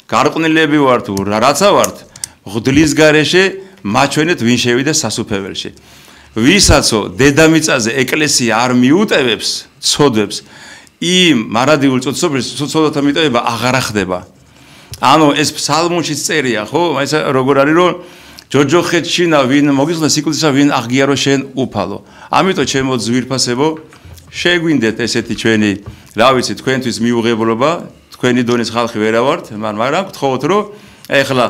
გარყვნილები ვარ თუ რაცა ვართ, ღვთლის გარეშე მაჩვენეთ ვინ შევიდა სასუფეველში. ვისაც დედამიწაზე ეკლესია არ მიუტევებს, ცოდვებს, იმ მარადიულ ცოდვათა მიტოვება აღარ ხდება. ანუ ეს ფსალმუნშიც წერია, ხო? ეს როგორ არის რომ ჯოჯოხეთშინა ვინ მოგიხსნა სიკვდილსა ვინ აღგიარო შენ უფალო. ამიტომ ჩემო ძვირფასებო შეგვინდეთ ესეთი ჩვენი, რა ვიცი, თქვენთვის მიუღებლობა, თქვენი დონის ხალხი ვერა ვართ, მაგრამ გთხოვთ რომ ეხლა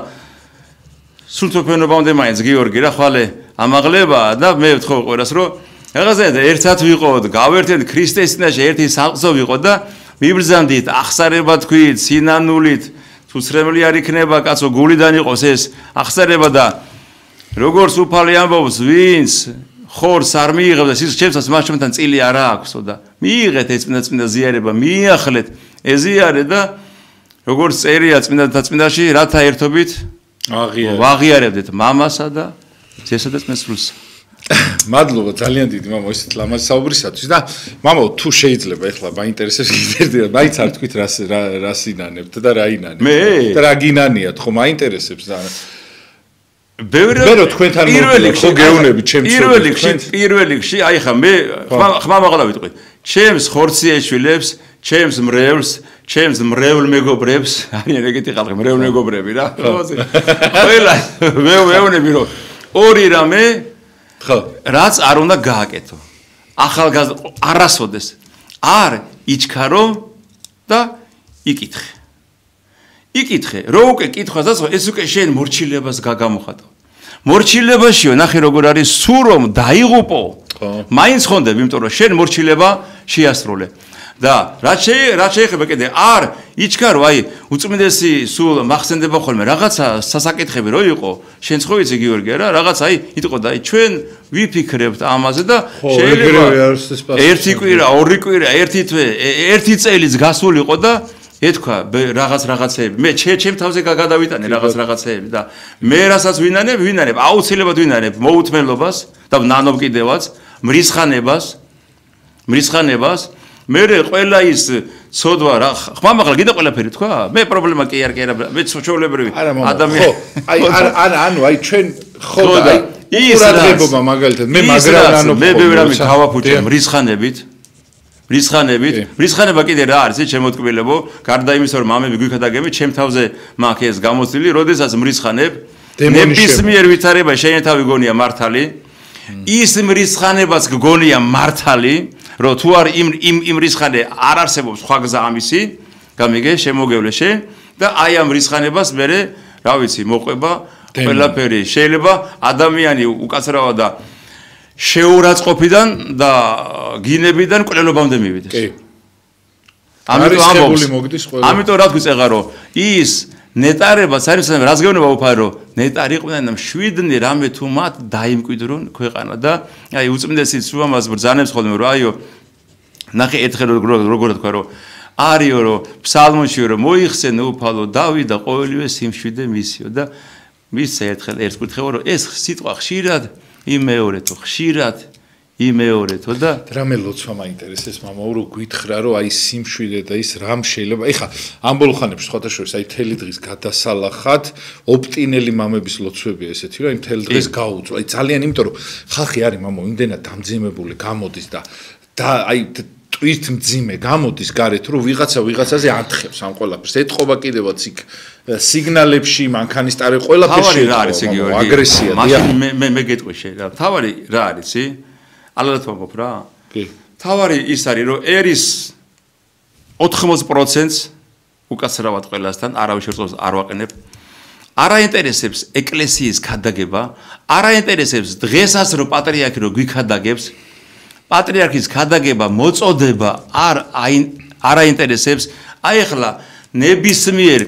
სულთოფენობამდე მაინც გიორგი რა ხვალე ამაღლებაა და მე ვთხოვ ყველას რომ რაღაცა ერთად ვიყოთ, გავერთეთ ქრისტეს წინაშე ერთი სამყსო ვიყოთ და მიბრძანდით, ახსარება თქვით, სინანულით, თუ ცრემლი არ იქნება, კაცო გულიდან იყოს ეს ახსარება და როგორც უფალი ამბობს, ვინც ხორს არ მიიღებს და სიცხეებსაც მას ჩვენთან წილი არ აქვსო და მიიღეთ ეს წმინდა ზიარება, მიახლეთ ეზიარე და როგორც წერია წმინდათა წმინდაში, რათა ერთობით ვაღიარებდეთ მამასა და ძესა და წმინდსრულს. მადლობა ძალიან დიდი მამო ესეთ ლამაზ საუბრისათვის და მამო თუ შეიძლება ეხლა მაინტერესებს კიდევ მაინც არ თქვით რას ინანებთ და რა ინანებთ და რა გინანიათ ხო მაინტერესებს და ბევრი თქვენთან მოვიდეთ ხო გეუნები ჩემს პირველ რიგში აი ხა მე ხმა მაღლა ვიტყვი ჩემს ხორციეშვილებს ჩემს მრევლს ჩემს მრევლ მეგობრებს არიან ეგეთი ხალხი მრევლ მეგობრები რა ყველა მეუნები რომ ორი რამე ხო რაც არ უნდა გააკეთო ახალგაზრდა არასოდეს არ იჩქარო და იკითხე რო უკვე კითხვასაც ეს უკვე შენ მორჩილებას გაგამოხატო მორჩილებაშიო ნახე როგორ არის სულ რომ დაიღუპო მაინც ხონდები იმიტომ რომ შენ მორჩილება შეასრულე და რაც შეიძლება კიდე არ იჩქარო აი უწმინდესი სულ მახსენდება ხოლმე რაღაცა სასაკითხები რო იყო შენ ხო ვიცი გიორგი რა რაღაც აი იტყო და აი ჩვენ ვიფიქრებთ ამაზე და შეიძლება ერთი კვირა ორი კვირა ერთი თვე ერთი წელიც გასულიყო და ეთქვა რაღაცეები მე ჩემ თავზე გადავიტანე რაღაცეები და მე რასაც ვინანებ აუცილებლად ვინანებ მოუთმენლობას და ნანობ კიდევაც მრისხანებას მე ყველა ის ცოდვა რა ხმამაღლა გინდა ყველაფერი თქვა მე პრობლემა კი არ მე ჩვეულებრივი ადამიანი აი ანუ აი ჩვენ ხო და ის ყურადღება მაგალითად მე მაგრანანო მე ბევრი რამე გავაფუჭე მრისხანება კიდე რა არის ეს შემოტკბილებო გარდა იმისა რომ მამები გვიქადაგები ჩემ თავზე მაქვს ეს გამოცდილი როდესაც მრისხანებ ნებისმიერ ვითარება შენი თავი გონია მართალი ის მრისხანებას გგონია მართალი რომ თუ არ იმ რისხანე არ არსებობს სხვა გზა ამისი გამიგე შემოგევლე შენ და აი ამ რისხანებას მე რა ვიცი მოყვება ყველაფერი შეიძლება ადამიანი უკაცრავა და შეურაცხყოფიდან და გინებიდან კვლელობამდე მივიდეს კი ამიტომ რა თქვი რომ ის ნეტარებაც არის რაც გეუბნება უფალი რომ ნეტარი იყვნენ და მშვიდნი რამე თუ მათ დაიმკვიდრონ ქვეყანა და აი უწმინდესი სულ ამას ბრძანებს ხოლმე რომ აიო ნახე ერთხელ როგორ თქვა რომ არიო რომ ფსალმონში რომ მოიხსენე უფალო დავით და ყოველივე სიმშვიდე მისიო და მისცა ერთხელ ერთს კითხეო რომ ეს სიტყვა ხშირად იმეორეთო და რამე ლოცვა მაინტერესებს მამა რო გითხრა რომ აი სიმშვიდე და ის რამ შეიძლება ეხა ამ ბოლო ხანებში სხვათა შორის აი თელი დღის გადასალახად ოპტინელი მამების ლოცვებია ესეთი რომ აი თელი დღის გაუწვა აი ძალიან იმიტომ რომ ხალხი არის მამა იმდენად დამძიმებული გამოდის და აი ტვირთმძიმე გამოდის გარეთ, რომ ვიღაცაზე ანთხებს ამ ყველაფერს. ეთყობა კიდევაც იქ სიგნალებში, მანქანისტარი ყველაფერში აგრესია. მე გეტყვი შეიძლება. თავარი რა არის, ი? ალბათ ვამბობ რა. კი. თავარი ის არის, რომ ერის 80%-ს უკაცრავად ყველასთან არავის შერწყმას არ ვაყენებ. არ აინტერესებს ეკლესიის ქადაგება, არ აინტერესებს დღესაც რომ პატრიარქი რო გვიქადაგებს, პატრიარქის ქადაგება, მოწოდება არ აინტერესებს. აი ახლა ნებისმიერ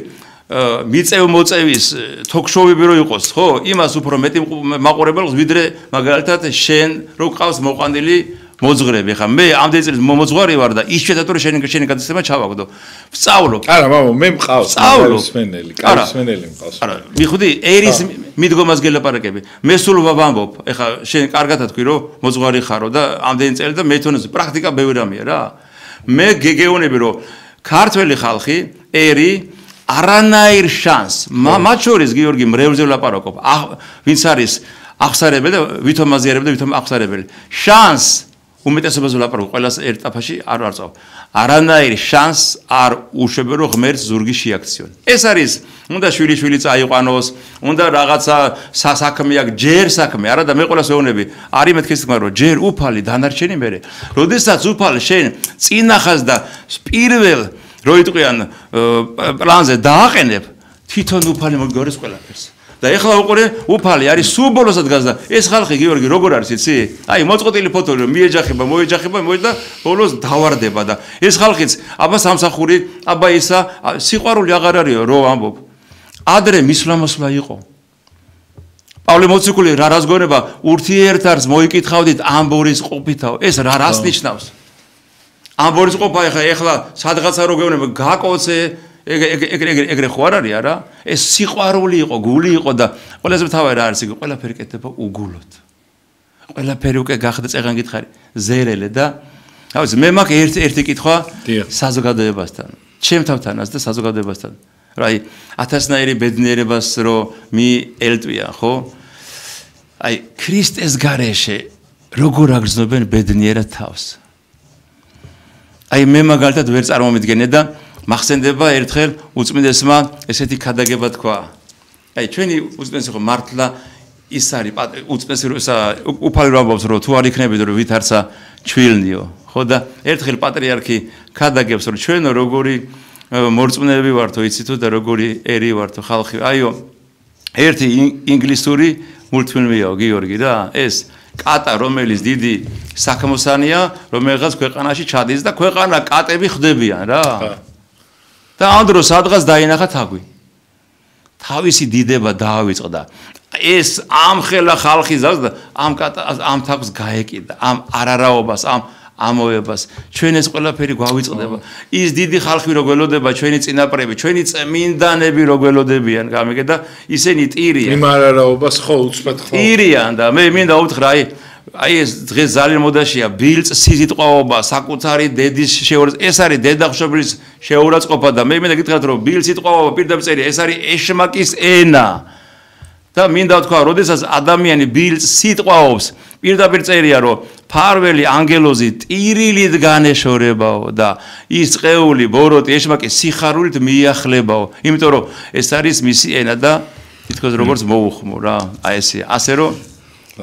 მიწევ-მოწევის თოქ-შოუები რო იყოს, ხო, იმას უფრო მეტი მაყურებელს ვიდრე მაგალითად შენ რო ყავს მოყვანილი მოძღრები. ხა მე ამდენი წელი მოძღვარი ვარ და ის შეთა რომ შენი გადაცემა ჩავაგდო. ვსწავლობ. არა, მამა, მე მყავს კაისმენელი, კაისმენელი მყავს. არა, მიხვდი, ერის მიდგომას გელაპარაკები. მე სულ ვამბობ, ეხა შენ კარგად თქვი რომ მოძღვარი ხარო და ამდენი წელი და მე თვითონ პრაქტიკა ბევრი რამეა რა. მე გეგეონები რომ ქართველი ხალხი ერი არანაირ შანს. მათ შორის გიორგი მრევლზე ვლაპარაკობ. ვინც არის აღსარებელი და ვითომ აზიარებ და ვითომ აღსარებელი. შანს უმეტესობას ვლაპარაკობ ყველას ერთ ტაფაში არ ვარწავ. არანაირ შანს არ უშვებ რომ ღმერთს ზურგი შეაქციონ. ეს არის უნდა შვილი წაიყვანოს, უნდა რაღაცა საქმე აქვს, ჯერ საქმე, არა და მე ყველას ვეუბნები, არის მეთქეს თქმა რომ ჯერ უფალი დანარჩენი მერე. როდესაც უფალი შენ წინახავს და პირველ რო იტყვიან პლანზე დააყენებ, თვითონ უფალი მოგგორეს ყველაფერს. და ეხლა უყურე უფალი არის სულ ბოლოსად დგას და ეს ხალხი გიორგი როგორ არის იცი? აი მოწყოტილი ფოთოლი რომ მიეჯახება და ბოლოს დავარდება და ეს ხალხიც აბა სამსახური, აბა ისა სიყვარული აღარ არისო რო ამბობ. ადრე მისვლამოსვლა იყო. პავლე მოციქული რა რაზგონება ურთიერთარს მოიკითხავდით ამბორის ყოფითაო. ეს რას ნიშნავს? ამბორის ყოფა ეხლა სადღაცა რო გეუბნება გაკოცე ეგრე ხო არ არის არა? ეს სიყვარული იყო, გული იყო და ყველაზე მთავარი რა არის იგი? ყველაფერი კეთდება უგულოდ. ყველაფერი უკვე გახდა წეღან გითხარი, ზერელე და ავიც მე მაქვს ერთი კითხვა საზოგადოებასთან. ჩემ თავთანაც და საზოგადოებასთან. რა აი 1000-ნაირი ბედნიერებას რო მიელტვიან, ხო? აი ქრისტეს გარეშე როგორ აგრძნობენ ბედნიერად თავს? აი მე მაგალითად ვერ წარმომიდგენე და მახსენდება ერთხელ უწმინდესმა ესეთი ქადაგება თქვა. აი ჩვენი უწმინდესი ხო მართლა ის არის უწმინდესი უფალი რომ ამბობს რომ თუ არ იქნებით რომ ვითარცა ჩვილნიო. ხო და ერთხელ პატრიარქი ქადაგებს რომ ჩვენო როგორი მორწმუნეები ვართო იცითო და როგორი ერი ვართო ხალხი. აიო ერთი ინგლისური მულტფილმია გიორგი რა ეს კატა რომელიც დიდი საქმოსანია რომელიღაც ქვეყანაში ჩადის და ქვეყანა კატები ხდებიან რა. და ამ დროს სადღაც დაინახა თაგვი. თავისი დიდება დაავიწყდა. ეს ამხელა ხალხი ზავს და ამ თაგვს გაეკიდა, ამ არარაობას, ამ ამოებას. ჩვენ ეს ყველაფერი გვავიწყდება. ის დიდი ხალხი რო გველოდება, ჩვენი წინაპრები, ჩვენი წმინდანები რო გველოდებიან, გამიგე და ისინი ტირიან. იმ არარაობას ხო უცბად ხო. ტირიან და მე მინდა უთხრა აი ეს დღეს ძალიან მოდაშია ბილწ სიზიტყვაობა, საკუთარი დედის შეურაცხყოფა. ეს არის დედახვშობილის შეურაცხყოფა და მე მინდა გითხრათ რომ ბილწ სიტყვაობა პირდაპირ წერია, ეს არის ეშმაკის ენა. და მინდა ვთქვა, როდესაც ადამიანი ბილწ სიტყვაობს, პირდაპირ წერია რომ ფარველი ანგელოზი ტირილით განეშორებაო და ის წეული ბოროტი ეშმაკი სიხარულით მიახლებაო. იმიტომ რომ ეს არის მისი ენა და თითქოს როგორც მოუხმო რა. აი ესე ასე რომ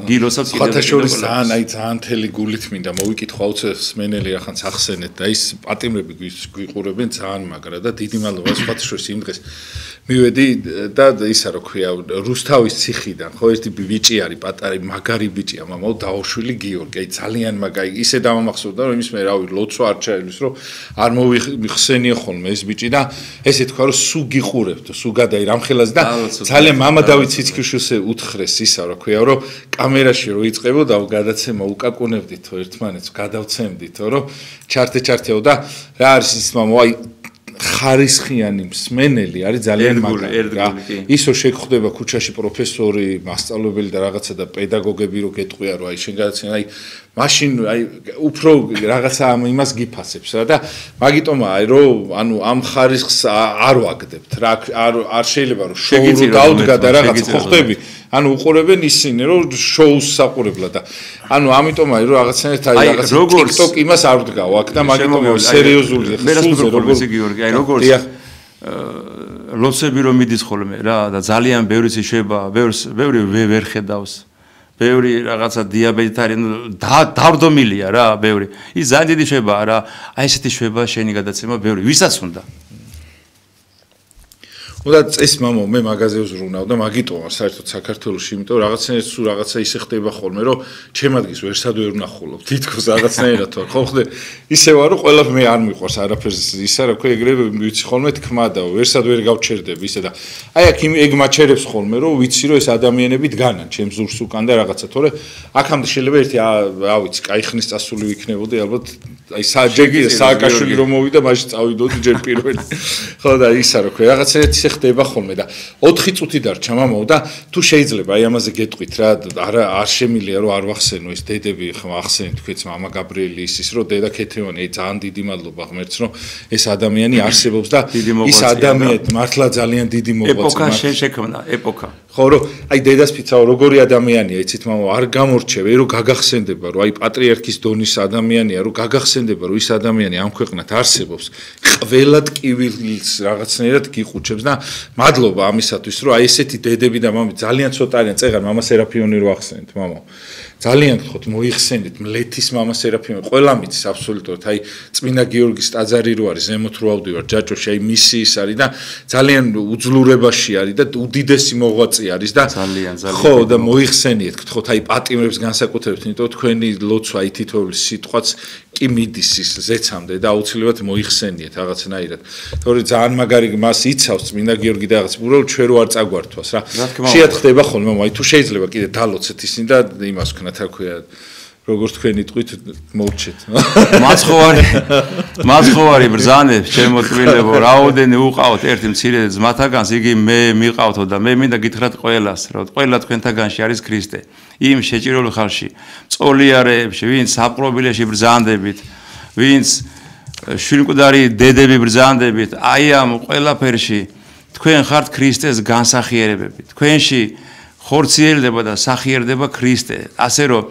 გილოსაც ხათაშორის ძალიან თელი გულით მინდა მოვიკითხო აუცილებლად ახანს ახსენეთ და ის პატიმრები გვიყურებენ ძალიან მაგრა და დიდი მადლობა ხათაშორის იმ დღეს მივედი და ისა რა ქვია რუსთავის ციხიდან ხო ერთი ბიჭი არის პატარი მაგარი ბიჭია მამაო დაოშვილი გიორგი აი ძალიან მაგარი ისე დამამახსოვრდა რომ იმის მე რავი ლოცვა არ ჩაელის რომ არ მოვიხსენიო ხოლმე ეს ბიჭი და ესე თქვა რომ სუ გიყურებთ სუ გადაი რამხელას და ძალიან მამა დავით ციცქიშვილს უთხრეს ისა რა ქვია რომ კამერაში რო იწყებოდა გადაცემა უკაკუნებდითო ერთმანეთს გადავცემდითო რომ ჩართეო და რა არის ის მამო აი ხარისხიანი მსმენელი არის ძალიან მაგარი. ისო შეგხვდება ქუჩაში პროფესორი, მასწავლებელი და რაღაცა და პედაგოგები რო გეტყვია რომ აი შენ გადაცემა აი მაშინ აი უფრო რაღაცა იმას გიფასებს რა და მაგიტომაა რომ ანუ ამ ხარისხს არ ვაგდებთ რა არ შეიძლება რომ შოუ დაუდგა და რაღაც ხო ხდები ანუ უყურებენ ისინი რომ შოუს საყურებლად და ანუ ამიტომაა რომ რაღაცნაირად აი რაღაც TikTok იმას არ ვდგავ აქ და მაგიტომაა სერიოზული ხსულზე როგორც გიორგი აი როგორც ლოცები რომ მიდის ხოლმე რა და ძალიან ბევრიც შეება ბევრი ვერ ხედავს ბევრი რაღაცა დიაბეტარი დავრდომილია რა ბევრი ის ძალიან დიდი შვებაა რა აი ესეთი შვება შენი გადაცემა ბევრი ვისაც უნდა უნდა წეს მამო მე მაღაზიაზე ვზრუნავ და მაგიტომა საერთოდ საქართველოში იმიტომ რაღაცნაირად სულ რაღაცა ისე ხდება ხოლმე რომ ჩემ ადგილს ვერსად ვერ ვნახულობ თითქოს რაღაცნაირად ვარ ხო ხდე ისე ვარ რომ ყველა მე არ მიყვარს არაფერს ისა რა ქვია ეგრევე ვიცი ხოლმე თქმა და ვერსად ვერ გავჩერდები ისე და აი აქ ეგ მაჩერებს ხოლმე რომ ვიცი რომ ეს ადამიანები დგანან ჩემ ზურს უკან და რაღაცა თორე აქამდე შეიძლება ერთი რა ვიცი კაი ხნის წასული ვიქნებოდი ალბათ აი სააკაშვილი რომ მოვიდა მაშინ წავიდოდი ჯერ პირველი ხო და ისა რა ქვია რაღაცა ისე ხდება ხოლმე და 4 წუთი დარჩა მამაო და თუ შეიძლება აი ამაზე გეტყვით რა არ შემილია რომ არ ვახსენო ეს დედები ხომ ახსენეთ თქვენც მამა გაბრიელი ის რომ დედა ქეთევანი აი ძალიან დიდი მადლობა ღმერთს რომ ეს ადამიანი არსებობს და ის ადამიანი მართლა ძალიან დიდი მოღვაწეა ეპოქა შექმნა ეპოქა ხო რომ აი დედას ფიცაო როგორი ადამიანია იცით მამაო არ გამორჩევ რომ გაგახსენდება რომ აი პატრიარქის დონის ადამიანია რომ გაგახსენდება რომ ის ადამიანი ამ ქვეყნად არსებობს ყველა ტკივილს რაღაცნაირად გიხუჩებს და მადლობა ამისათვის რომ აი ესეთი დედები და მამები ძალიან ცოტა არიან წეგან მამა სერაფიონი რო ახსენეთ მამაო ძალიან გთხოვთ მოიხსენეთ მლეთის მამა სერაფიონი ყველა მიცის აბსოლუტურად აი წმინდა გიორგის ტაძარი რო არის ზემოთ რო ავდივარ ჯაჭოში აი მისი ის არის და ძალიან უძლურებაში არის და უდიდესი მოღვაწე არის და ხო და მოიხსენიეთ გთხოვთ აი პატიმრებს განსაკუთრებით იმიტომ თქვენი ლოცვა აი თითოეული სიტყვაც კი მიდის ის ზეცამდე და აუცილებლად მოიხსენიეთ რაღაცნაირად თორე ძალიან მაგარი მას იცავს წმინდა გიორგი და რაღაც უბრალოდ ჩვენ რო არ წაგვართვას რა შეათ ხდება ხოლმე აი თუ შეიძლება კიდე დალოცეთ ისინი და იმას ვქნათ რა ქვია როგორც თქვენი ტყვით მოვჩეთ მაცხოვარი ბრძანებს ჩემო ტკბილებო რაოდენი უყავთ ერთი მცირე ძმათაგანს იგი მე მიყავთო და მე მინდა გითხრათ ყველას რომ ყველა თქვენთაგანში არის ქრისტე იმ შეჭირულ ხალხში წოლიარეებში ვინც საპყრობილეში ბრძანდებით ვინც შვილმკვდარი დედები ბრძანდებით აი ამ ყველაფერში თქვენ ხართ ქრისტეს განსახიერებები თქვენში ხორციელდება და სახიერდება ქრისტე ასე რომ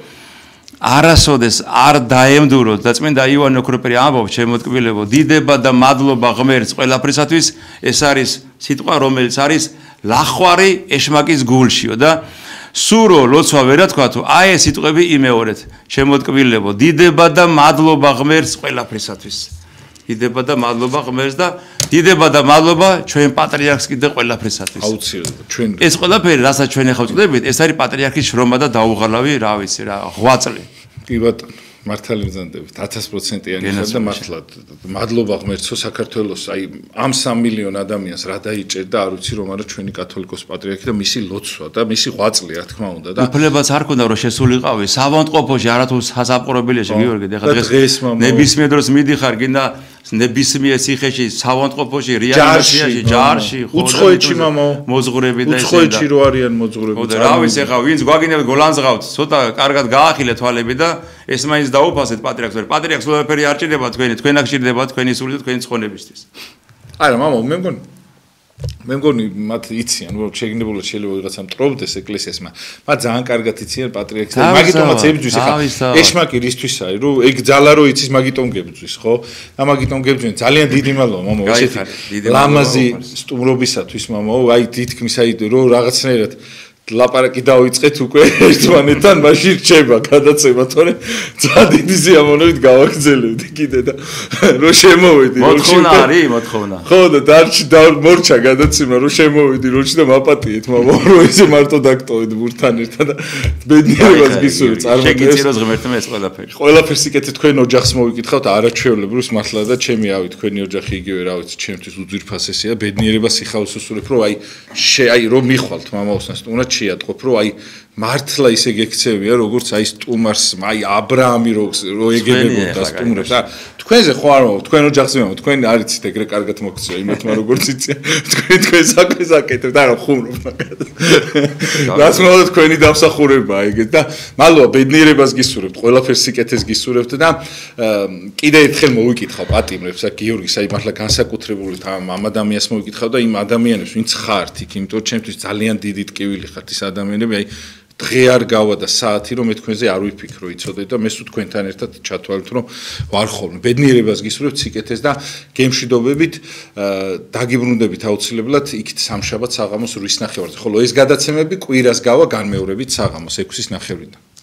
არასოდეს არ დაემდუროთ და წმინდა იოანე ოქროპერი ამბობს შემოტკბილებო დიდება და მადლობა ღმერთს ყველაფრისათვის ეს არის სიტყვა რომელიც არის ლახვარი ეშმაკის გულშიო და სურო ლოცვა ვერა თქვა თუ აი ეს სიტყვები იმეორეთ შემოტკბილებო დიდება და მადლობა ღმერთს ყველაფრისათვის დიდება და მადლობა ღმერთს და დიდება და მადლობა ჩვენ პატრიარქს კიდე ყველაფრისათვის აუცილებლად ჩვენ ეს ყველაფერი რასაც ჩვენ ახლა ვწდებით ეს არის პატრიარქის შრომა და დაუღალავი რა ვიცი რა ღვაწლი კი ბატონო მართალი ვზანდებით 1000%-იანი ხარ და მართლა მადლობა ღმერთსო საქართველოს აი ამ 3 მილიონ ადამიანს რა დაიჭერდა არ ვიცი რომ არა ჩვენი კათოლიკოს პატრიარქი და მისი ლოცვა და მისი ღვაწლი რა თქმა უნდა და უფლებაც არ ქონდა რომ შესულიყავი სავანტყოფოში არათუ სასაპყრობილეში გიორგი და დღეს ნებისმიერ დროს მიდიხარ გინდა ნებისმიერ ციხეში სავანტყოფოში რეალიზაციაში ჯარში უცხოეთში მამაო მოძღვრები და ესე უცხოეთში რო არიან მოძღვრები და რა ვიცი ხა ვინც გვაგინებთ გოლანძღავთ ცოტა კარგად გაახილეთ თვალები და ეს მაინც დაუფასეთ პატრიარქს ვერ პატრიარქს ყველაფერი არ ჭირდება თქვენ აქ ჭირდება თქვენი სული და თქვენი ცხონებისთვის არა მამაო მე მგონი მათ იციან რომ შეგნებულად შეიძლება ვიღაცა მტრობდეს ეკლესიას მათ ძალიან კარგად იციან პატრიარქს და მაგიტომაც ებძვის ხა ეშმაკი რისთვის არის რომ ეგ ძალა რო იცის მაგიტომ გებძვის ხო და მაგიტომ გებძვენ ძალიან დიდი მადლობა მამაო ესეთი ლამაზი სტუმრობისათვის მამაო აი თითქმის აი რომ რაღაცნაირად ლაპარაკი დავიწყეთ უკვე ერთმანეთთან მაშინ რჩება გადაცემა თორე ძალიან დიდი სიამოვნებით გავაგრძელებდი კიდე და რომ შემოვედი მოთხოვნა არის მოთხოვნა ხო და მორჩა გადაცემა რომ შემოვედი როჩი და მაპატიეთ მამა რომ ესე მარტო დაგტოვეთ ბურთთან ერთად და ბედნიერებას გისურვებთ წარმოგიდგენს ღმერთმა ეს ყველაფერს იკეთეთ თქვენ ოჯახს მოვიკითხავთ არაჩვეულებრივს მართლა და ჩემი ავი თქვენი ოჯახი იგივე რა ვიცი ჩემთვის უძვირფასესია ბედნიერებას იხავს უსურვებ რომ აი რომ მიხვალთ მამაოსთან სტუმრად შეატყობ რომ აი მართლა ისე გექცევია როგორც აი სტუმარს აი აბრაამი რო ეგებებოდა სტუმრებს თქვენზე ხო არ მოვა, თქვენ ოჯახზე მოვა, თქვენ არიცით ეგრე კარგად მოგწია, იმათმა როგორც იციან. თქვენ საქმეს აკეთებთ, არა ხუმრობთ მაგათ. რაც მოვა თქვენი დამსახურებაა ეგეთ და მადლობა ბედნიერებას გისურვებთ, ყველაფერს სიკეთეს გისურვებთ და კიდე ერთხელ მოვიკითხავ პატიმრებს, გიორგი, საერთოდ განსაკუთრებული ამ ადამიანს მოვიკითხავ და იმ ადამიანებს, ვინც ხართ იქ, იმიტომ რომ ჩემთვის ძალიან დიდი ტკივილი ხართ ის ადამიანები, აი დღე არ გავა და საათი რომ მე თქვენზე არ ვიფიქრო იცოდეთ და მე სულ თქვენთან ერთად ჩათვალეთ რომ ვარ ხოლმე ბედნიერებას გისურვებთ სიკეთეს და გემშვიდობებით დაგიბრუნდებით აუცილებლად იქით სამშაბათ საღამოს 8:00-ს ნახევარზე ხოლო ეს გადაცემები კვირას გავა განმეორებით საღამოს 6:00-ის ნახევრიდან